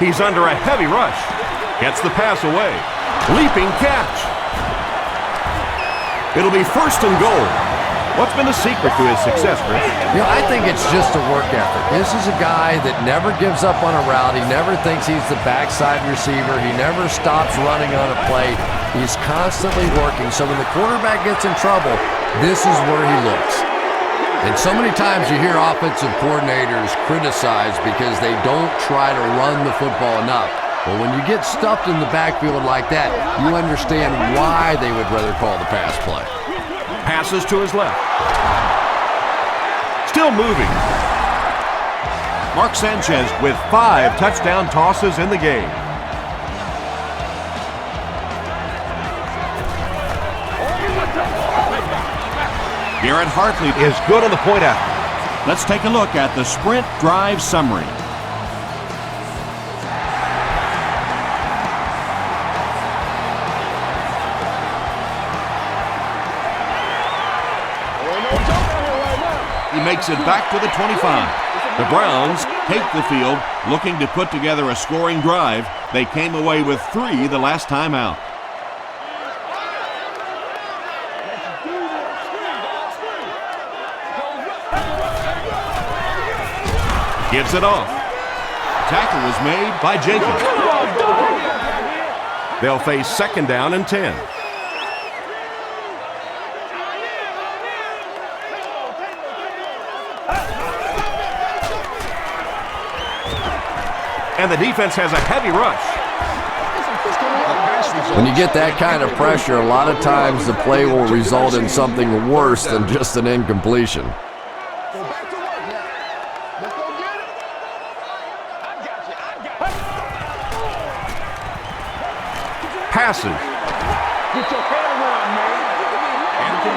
He's under a heavy rush. Gets the pass away. Leaping catch. It'll be 1st and goal. What's been the secret to his success, Chris? I think it's just a work ethic. This is a guy that never gives up on a route. He never thinks he's the backside receiver. He never stops running on a play. He's constantly working. So when the quarterback gets in trouble, this is where he looks. And so many times you hear offensive coordinators criticized because they don't try to run the football enough. Well, when you get stuffed in the backfield like that, you understand why they would rather call the pass play. Passes to his left. Still moving. Mark Sanchez with 5 touchdown tosses in the game. Garrett Hartley is good on the point out. Let's take a look at the sprint drive summary. He makes it back to the 25. The Browns take the field, looking to put together a scoring drive. They came away with 3 the last time out. Gives it off. Tackle was made by Jenkins. They'll face 2nd down and 10. And the defense has a heavy rush. When you get that kind of pressure, a lot of times the play will result in something worse than just an incompletion. Passes.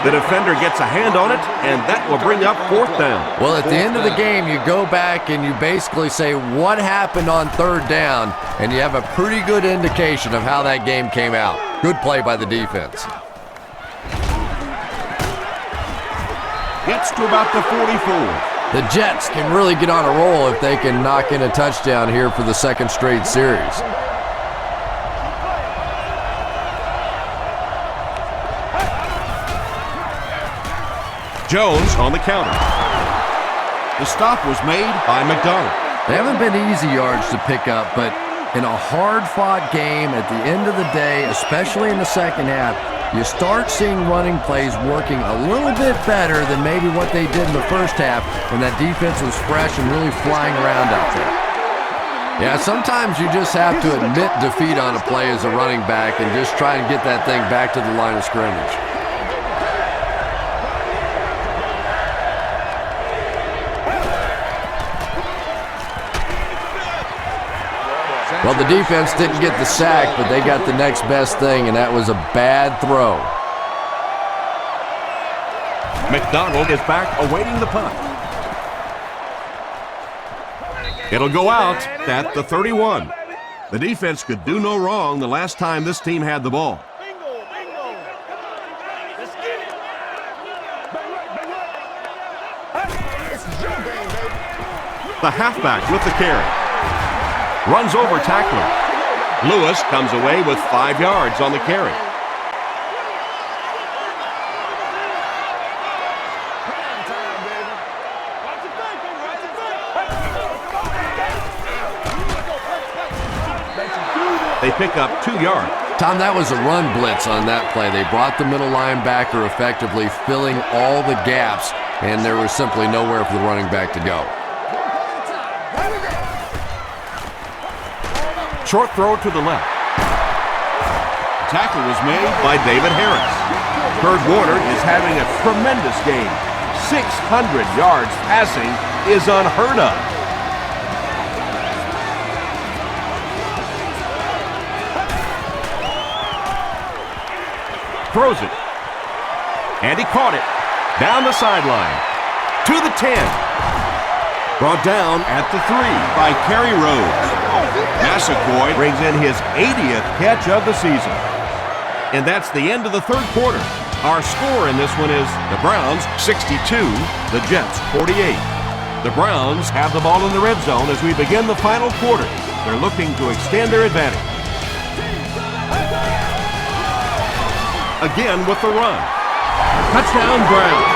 The defender gets a hand on it, and that will bring up 4th down. Well, at the end of the game, you go back and you basically say what happened on 3rd down, and you have a pretty good indication of how that game came out. Good play by the defense. Gets to about the 44. The Jets can really get on a roll if they can knock in a touchdown here for the 2nd straight series. Jones on the counter. The stop was made by McDonald. They haven't been easy yards to pick up, but in a hard-fought game at the end of the day, especially in the 2nd half, you start seeing running plays working a little bit better than maybe what they did in the 1st half when that defense was fresh and really flying around out there. Yeah, sometimes you just have to admit defeat on a play as a running back and just try and get that thing back to the line of scrimmage. Well, the defense didn't get the sack, but they got the next best thing, and that was a bad throw. McDonald is back awaiting the punt. It'll go out at the 31. The defense could do no wrong the last time this team had the ball. The halfback with the carry. Runs over tackler. Lewis comes away with 5 yards on the carry. They pick up 2 yards. Tom, that was a run blitz on that play. They brought the middle linebacker effectively, filling all the gaps, and there was simply nowhere for the running back to go. Short throw to the left. Tackle was made by David Harris. Kurt Warner is having a tremendous game. 600 yards passing is unheard of. Throws it. And he caught it. Down the sideline. To the 10. Brought down at the 3 by Kerry Rhodes. Massaquoi brings in his 80th catch of the season. And that's the end of the 3rd quarter. Our score in this one is the Browns 62, the Jets 48. The Browns have the ball in the red zone as we begin the final quarter. They're looking to extend their advantage. Again with the run. Touchdown Browns.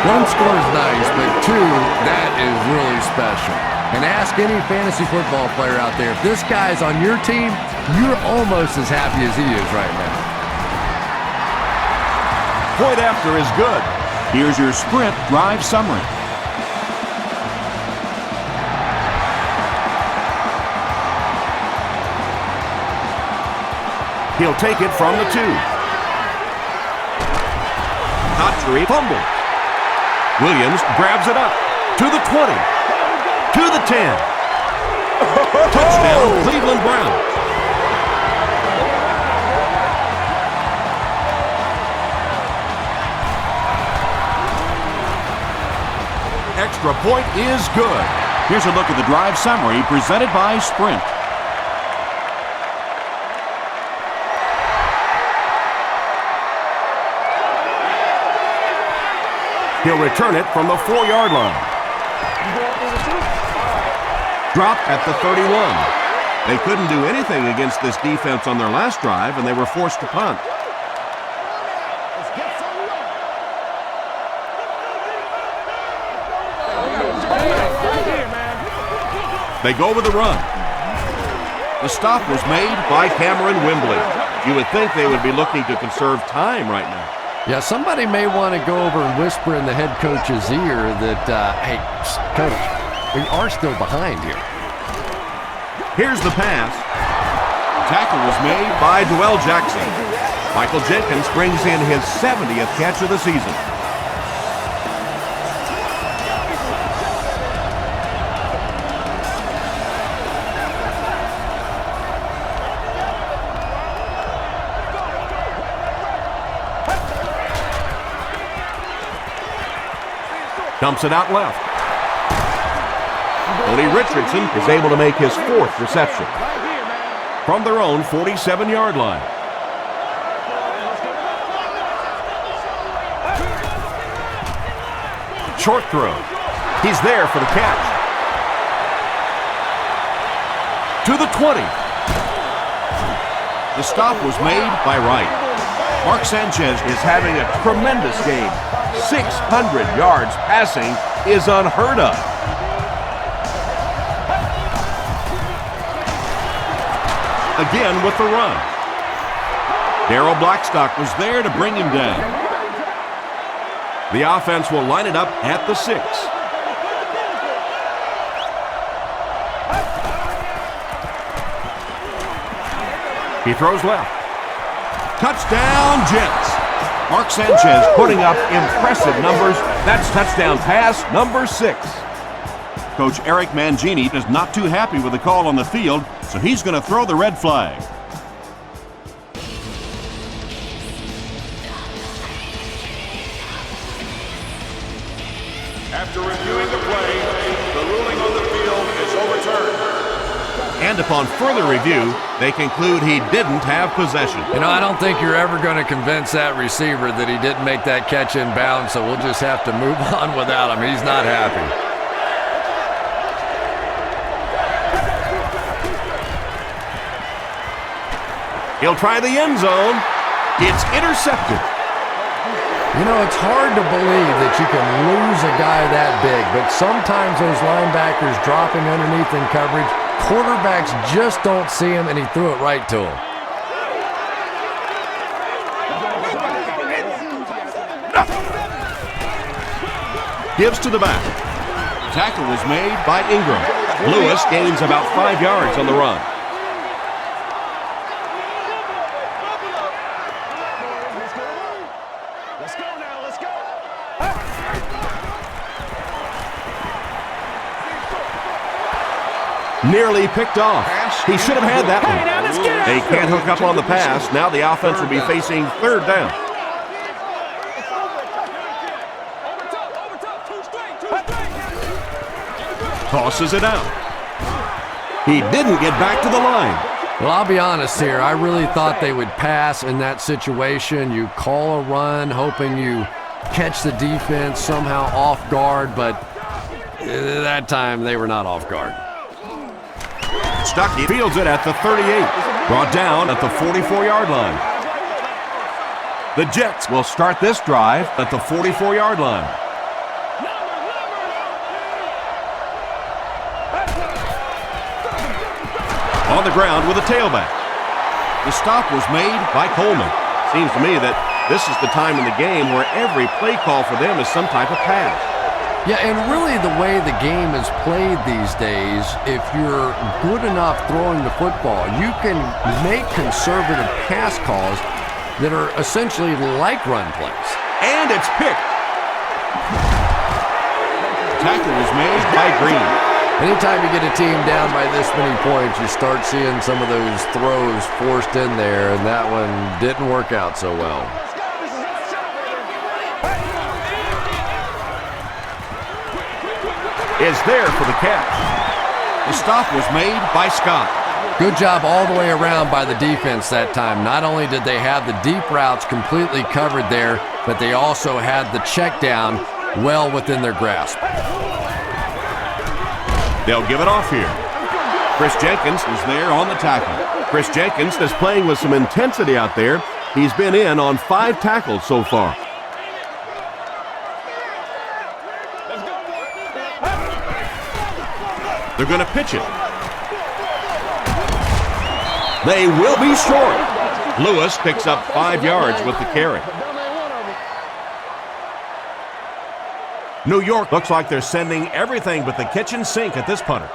1 score is nice, but 2, that is really special. And ask any fantasy football player out there, if this guy's on your team, you're almost as happy as he is right now. Point after is good. Here's your sprint drive summary. He'll take it from the 2. Cotchery fumble. Williams grabs it up to the 20, to the 10. Touchdown, Cleveland Browns. Extra point is good. Here's a look at the drive summary presented by Sprint. He'll return it from the 4-yard line. Drop at the 31. They couldn't do anything against this defense on their last drive, and they were forced to punt. They go with the run. The stop was made by Cameron Wembley. You would think they would be looking to conserve time right now. Yeah, somebody may want to go over and whisper in the head coach's ear that, hey, coach, we are still behind here. Here's the pass. Tackle was made by Joel Jackson. Michael Jenkins brings in his 70th catch of the season. Dumps it out left. Tony Richardson is able to make his 4th reception from their own 47-yard line. Short throw. He's there for the catch. To the 20. The stop was made by Wright. Mark Sanchez is having a tremendous game. 600 yards passing is unheard of. Again with the run. Darrell Blackstock was there to bring him down. The offense will line it up at the 6. He throws left. Touchdown, Jets. Mark Sanchez putting up impressive numbers. That's touchdown pass number 6. Coach Eric Mangini is not too happy with the call on the field, so he's going to throw the red flag. After reviewing the play, the ruling on the field is overturned. And upon further review, they conclude he didn't have possession. You know, I don't think you're ever going to convince that receiver that he didn't make that catch in bounds, so we'll just have to move on without him. He's not happy. He'll try the end zone. It's intercepted. You know, it's hard to believe that you can lose a guy that big, but sometimes those linebackers dropping underneath in coverage, quarterbacks just don't see him, and he threw it right to him. Gives to the back. Tackle was made by Ingram. Lewis gains about 5 yards on the run. Nearly picked off. He should have had that one. They can't hook up on the pass. Now the offense will be facing 3rd down. Tosses it out. He didn't get back to the line. Well, I'll be honest here. I really thought they would pass in that situation. You call a run, hoping you catch the defense somehow off guard, but that time they were not off guard. Stuckey fields it at the 38. Brought down at the 44-yard line. The Jets will start this drive at the 44-yard line. On the ground with a tailback. The stop was made by Coleman. Seems to me that this is the time in the game where every play call for them is some type of pass. Yeah, and really the way the game is played these days, if you're good enough throwing the football, you can make conservative pass calls that are essentially like run plays. And it's picked. Tackle is made by Green. Anytime you get a team down by this many points, you start seeing some of those throws forced in there, and that one didn't work out so well. Is there for the catch. The stop was made by Scott. Good job all the way around by the defense that time. Not only did they have the deep routes completely covered there, but they also had the check down well within their grasp. They'll give it off here. Chris Jenkins is there on the tackle. Chris Jenkins is playing with some intensity out there. He's been in on 5 tackles so far. They're going to pitch it. They will be short. Lewis picks up 5 yards with the carry. New York looks like they're sending everything but the kitchen sink at this punter.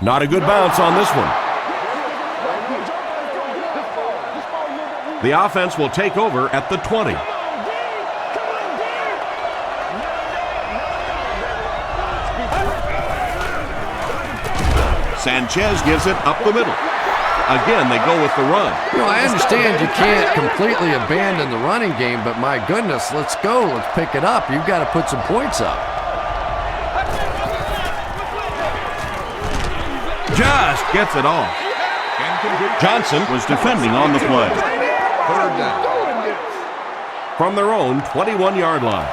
Not a good bounce on this one. The offense will take over at the 20. Sanchez gives it up the middle. Again, they go with the run. You know, I understand you can't completely abandon the running game, but my goodness, let's go. Let's pick it up. You've got to put some points up. Just gets it off. Johnson was defending on the play. 3rd down. From their own 21-yard line.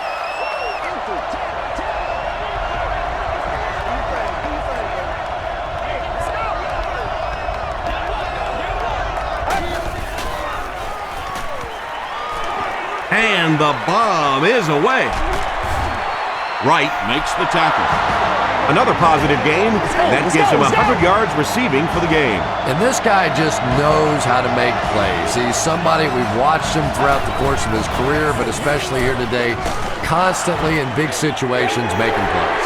And the bomb is away. Wright makes the tackle. Another positive game. That gives him 100 yards receiving for the game. And this guy just knows how to make plays. He's somebody, we've watched him throughout the course of his career, but especially here today, constantly in big situations making plays.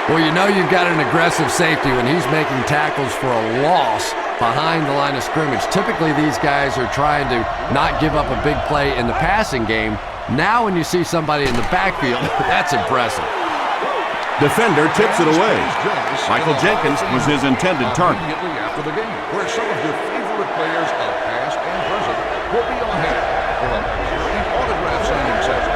Well, you know you've got an aggressive safety when he's making tackles for a loss behind the line of scrimmage. Typically, these guys are trying to not give up a big play in the passing game. Now when you see somebody in the backfield, that's impressive. Defender tips it away. Michael Jenkins was his intended target. Immediately after the game, where some of your favorite players of past and present will be on hand for a autograph signing session.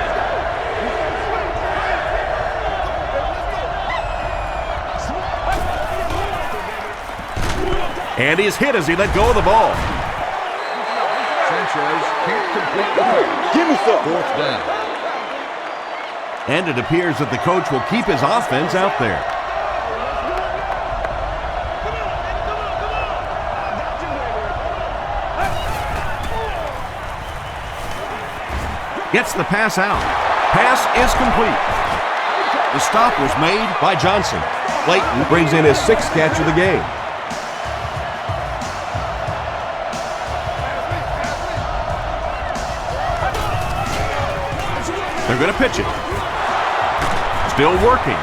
And he's hit as he let go of the ball. Sanchez can't complete the pass. Give me some. 4th down. And it appears that the coach will keep his offense out there. Gets the pass out. Pass is complete. The stop was made by Johnson. Clayton brings in his 6th catch of the game. They're going to pitch it. Still working.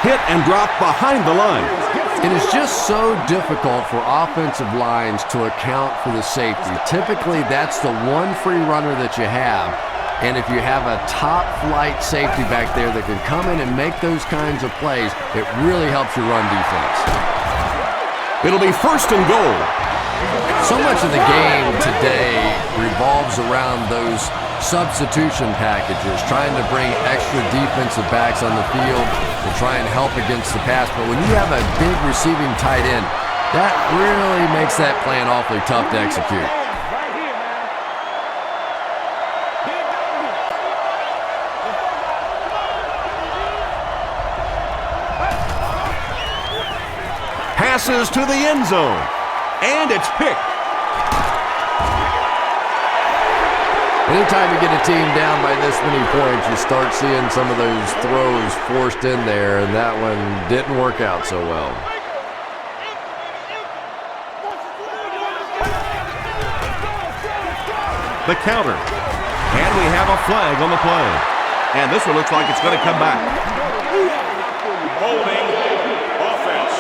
Hit and drop behind the line. It is just so difficult for offensive lines to account for the safety. Typically, that's the one free runner that you have. And if you have a top-flight safety back there that can come in and make those kinds of plays, it really helps your run defense. It'll be 1st and goal. So much of the game today revolves around those substitution packages, trying to bring extra defensive backs on the field to try and help against the pass. But when you have a big receiving tight end, that really makes that plan awfully tough to execute. Passes to the end zone. And it's picked. Anytime you get a team down by this many points, you start seeing some of those throws forced in there, and that one didn't work out so well. The counter. And we have a flag on the play. And this one looks like it's going to come back. Holding offense.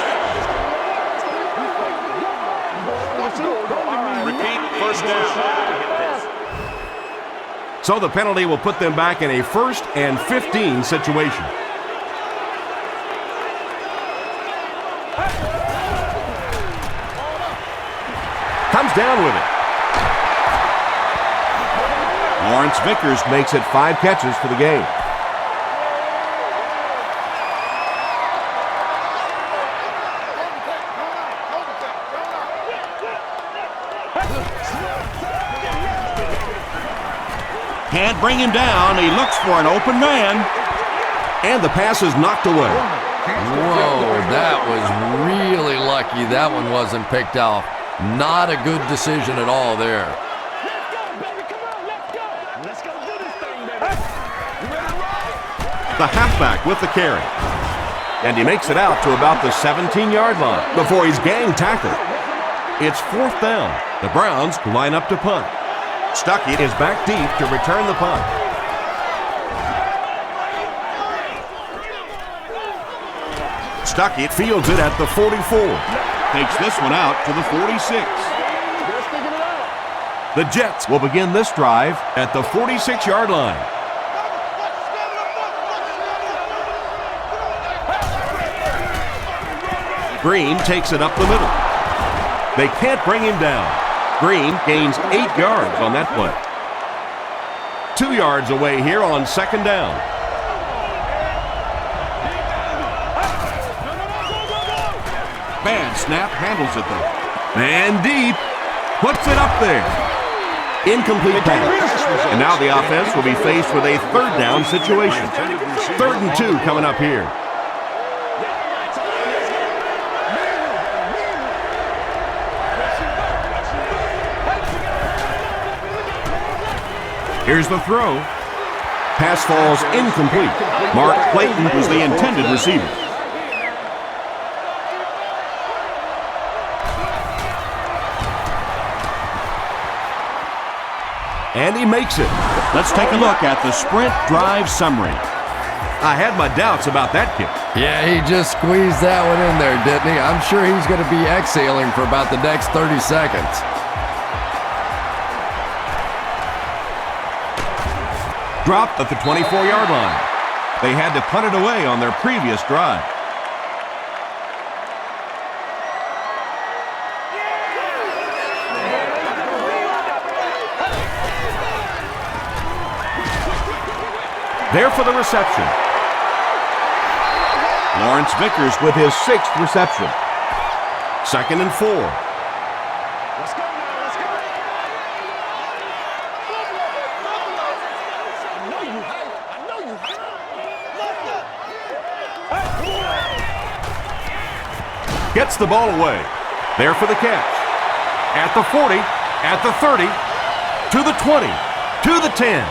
Repeat, first down. So the penalty will put them back in a 1st and 15 situation. Comes down with it. Lawrence Vickers makes it 5 catches for the game. Can't bring him down. He looks for an open man. And the pass is knocked away. Whoa, that was really lucky that one wasn't picked off. Not a good decision at all there. The halfback with the carry. And he makes it out to about the 17-yard line before he's gang tackled. It's 4th down. The Browns line up to punt. Stuckey is back deep to return the punt. Stuckey fields it at the 44. Takes this one out to the 46. The Jets will begin this drive at the 46-yard line. Green takes it up the middle. They can't bring him down. Green gains 8 yards on that play. 2 yards away here on 2nd down. Bad snap, handles it though. Man deep, puts it up there. Incomplete pass. And now the offense will be faced with a 3rd down situation. 3rd and 2 coming up here. Here's the throw. Pass falls incomplete. Mark Clayton was the intended receiver. And he makes it. Let's take a look at the sprint drive summary. I had my doubts about that kick. Yeah, he just squeezed that one in there, didn't he? I'm sure he's going to be exhaling for about the next 30 seconds. Dropped at the 24-yard line. They had to punt it away on their previous drive. There for the reception. Lawrence Vickers with his 6th reception. 2nd and 4. Let's go now, let's go. I know you hate. Gets the ball away. There for the catch. At the 40, at the 30, to the 20, to the 10.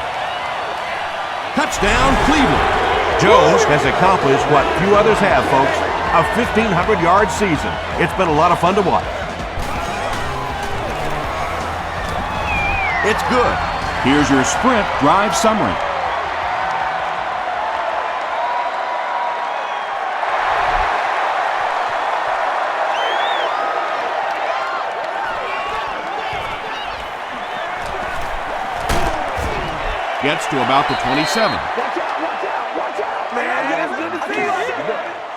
Touchdown, Cleveland. Jones has accomplished what few others have, folks. A 1,500-yard season. It's been a lot of fun to watch. It's good. Here's your sprint drive summary. Gets to about the 27.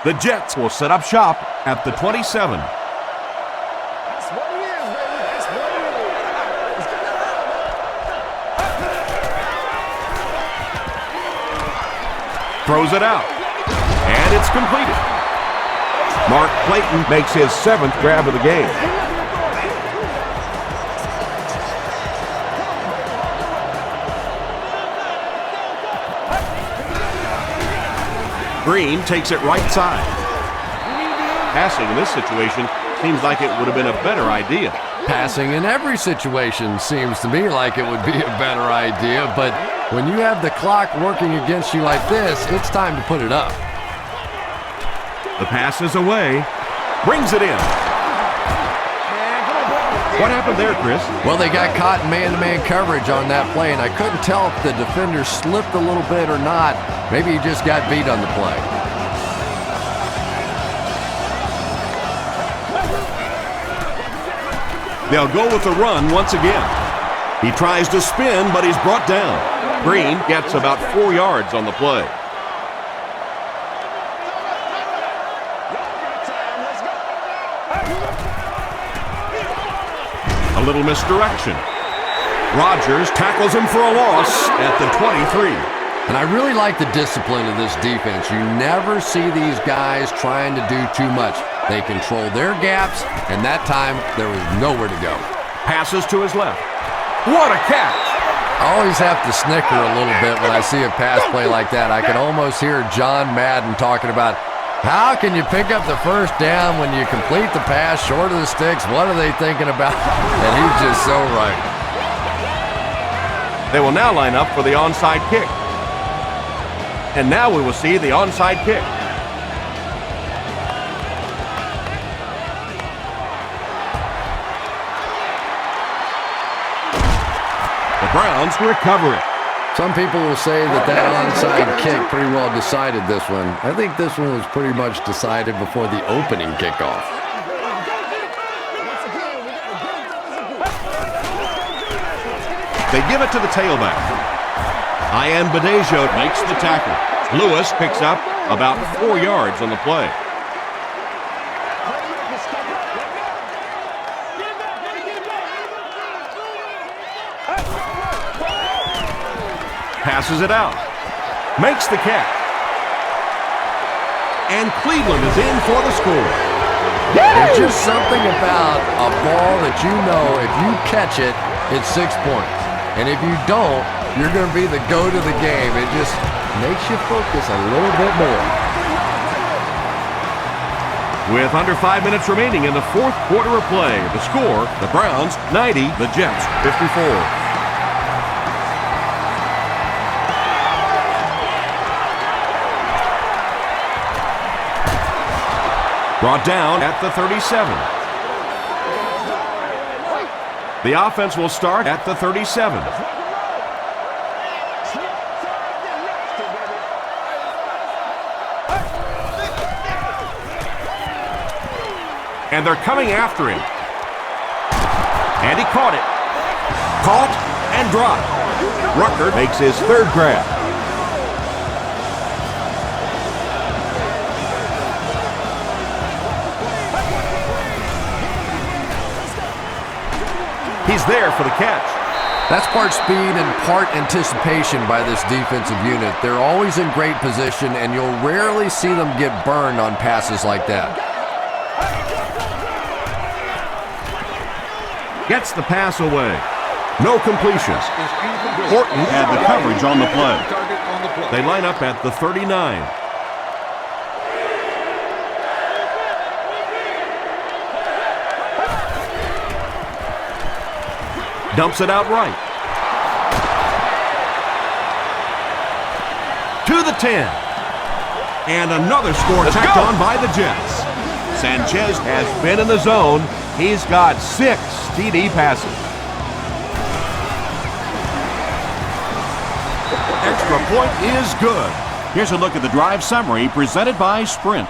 The Jets will set up shop at the 27. That's what it is, baby. That's what it is. Throws it out. And it's completed. Mark Clayton makes his 7th grab of the game. Green takes it right side. Passing in this situation seems like it would have been a better idea. Passing in every situation seems to me like it would be a better idea, but when you have the clock working against you like this, it's time to put it up. The pass is away. Brings it in. What happened there, Chris? Well, they got caught in man-to-man coverage on that play, and I couldn't tell if the defender slipped a little bit or not. Maybe he just got beat on the play. They'll go with the run once again. He tries to spin, but he's brought down. Green gets about 4 yards on the play. A little misdirection. Rogers tackles him for a loss at the 23. And I really like the discipline of this defense. You never see these guys trying to do too much. They control their gaps, and that time there was nowhere to go. Passes to his left. What a catch! I always have to snicker a little bit when I see a pass play like that. I can almost hear John Madden talking about, how can you pick up the first down when you complete the pass short of the sticks? What are they thinking about? And he's just so right. They will now line up for the onside kick. And now we will see the onside kick. The Browns recover it. Some people will say that onside kick pretty well decided this one. I think this one was pretty much decided before the opening kickoff. They give it to the tailback. Ian Badejo makes the tackle. Lewis picks up about 4 yards on the play. Passes it out. Makes the catch. And Cleveland is in for the score. There's just something about a ball that you know if you catch it, it's 6 points. And if you don't, you're going to be the goat of the game. It just makes you focus a little bit more. With under 5 minutes remaining in the fourth quarter of play, the score, the Browns 90, the Jets 54. Brought down at the 37. The offense will start at the 37. And they're coming after him. And he caught it. Caught and dropped. Rucker makes his third grab. He's there for the catch. That's part speed and part anticipation by this defensive unit. They're always in great position, and you'll rarely see them get burned on passes like that. Gets the pass away. No completion. Horton had the coverage on the play. They line up at the 39. Dumps it out right. To the 10. And another score tacked on by the Jets. Sanchez has been in the zone. He's got 6 TD passes. Extra point is good. Here's a look at the drive summary presented by Sprint.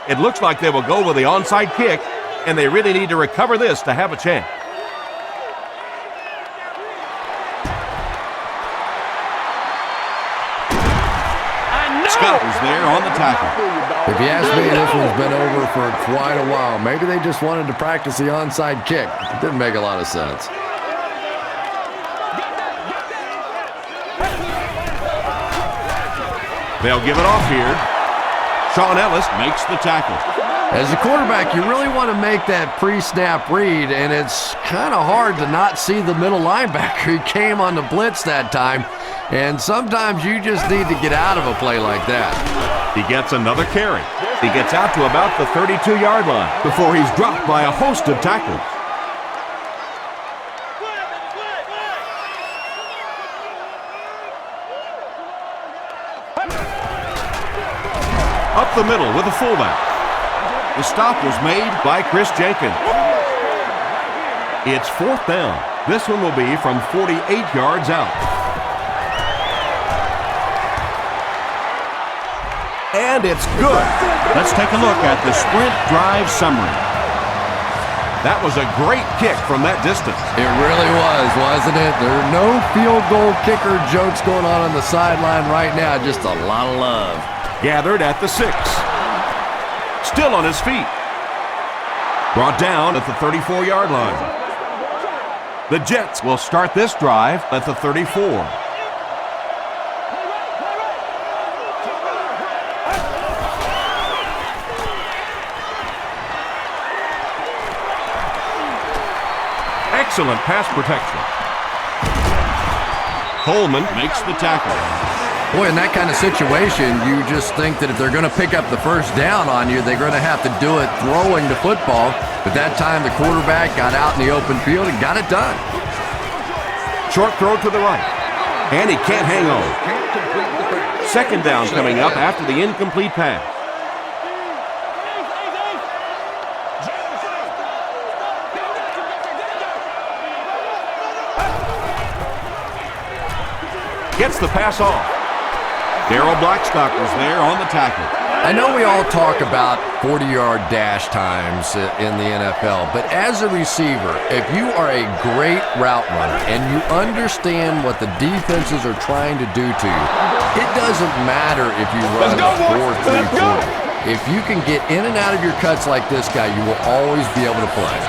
It looks like they will go with the onside kick, and they really need to recover this to have a chance. Scott was there on the tackle. If you ask me, this one's been over for quite a while. Maybe they just wanted to practice the onside kick. It didn't make a lot of sense. They'll give it off here. Sean Ellis makes the tackle. As a quarterback, you really want to make that pre-snap read, and it's kind of hard to not see the middle linebacker. He came on the blitz that time, and sometimes you just need to get out of a play like that. He gets another carry. He gets out to about the 32-yard line before he's dropped by a host of tacklers. Up the middle with a fullback. The stop was made by Chris Jenkins. It's 4th down. This one will be from 48 yards out. And it's good. Let's take a look at the sprint drive summary. That was a great kick from that distance. It really was, wasn't it? There are no field goal kicker jokes going on the sideline right now. Just a lot of love. Gathered at the 6. Still on his feet. Brought down at the 34-yard line. The Jets will start this drive at the 34. Excellent pass protection. Coleman makes the tackle. Boy, in that kind of situation, you just think that if they're going to pick up the first down on you, they're going to have to do it throwing the football. But that time, the quarterback got out in the open field and got it done. Short throw to the right. And he can't hang on. 2nd down coming up after the incomplete pass. Gets the pass off. Darrell Blackstock was there on the tackle. I know we all talk about 40-yard dash times in the NFL, but as a receiver, if you are a great route runner and you understand what the defenses are trying to do to you, it doesn't matter if you run a 4-3-40. If you can get in and out of your cuts like this guy, you will always be able to play.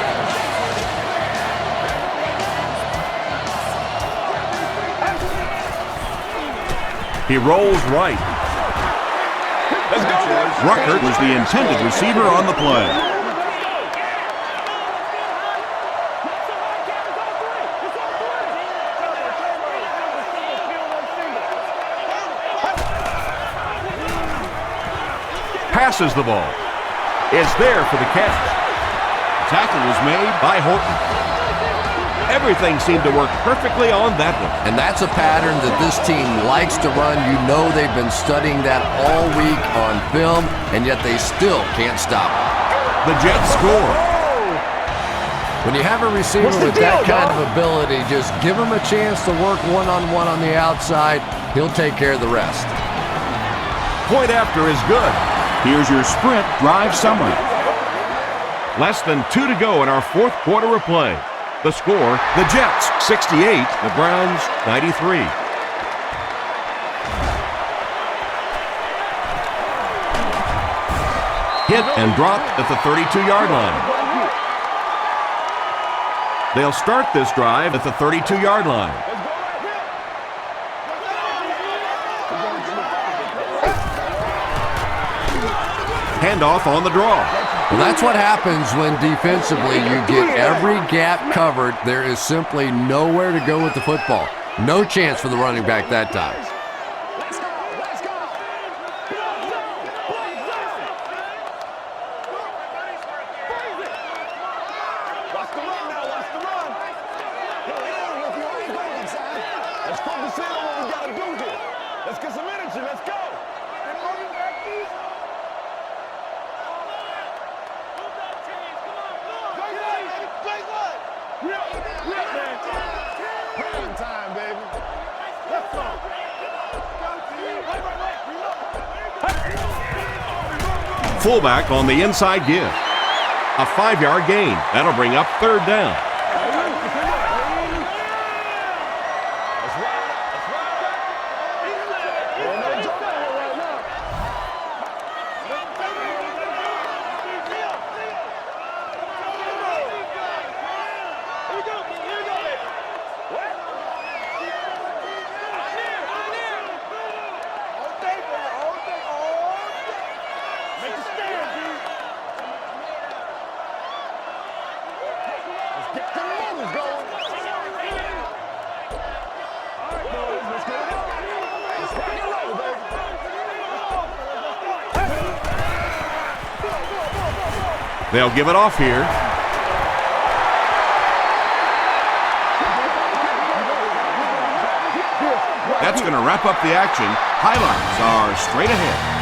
He rolls right. Rucker was the intended receiver on the play. Passes the ball. Is there for the catch. Tackle was made by Horton. Everything seemed to work perfectly on that one. And that's a pattern that this team likes to run. You know they've been studying that all week on film, and yet they still can't stop it. The Jets score. When you have a receiver with that kind of ability, just give him a chance to work one-on-one on the outside. He'll take care of the rest. Point after is good. Here's your sprint drive summary. Less than 2 to go in our 4th quarter of play. The score, the Jets 68, the Browns 93. Hit and dropped at the 32-yard line. They'll start this drive at the 32-yard line. Handoff on the draw. Well, that's what happens when defensively you get every gap covered. There is simply nowhere to go with the football. No chance for the running back that time. Let's focus in on what we got to do here. Let's get some energy. Let's go. Time, baby. Let's go. Fullback on the inside give. A 5-yard gain. That'll bring up 3rd down. They'll give it off here. That's going to wrap up the action. Highlights are straight ahead.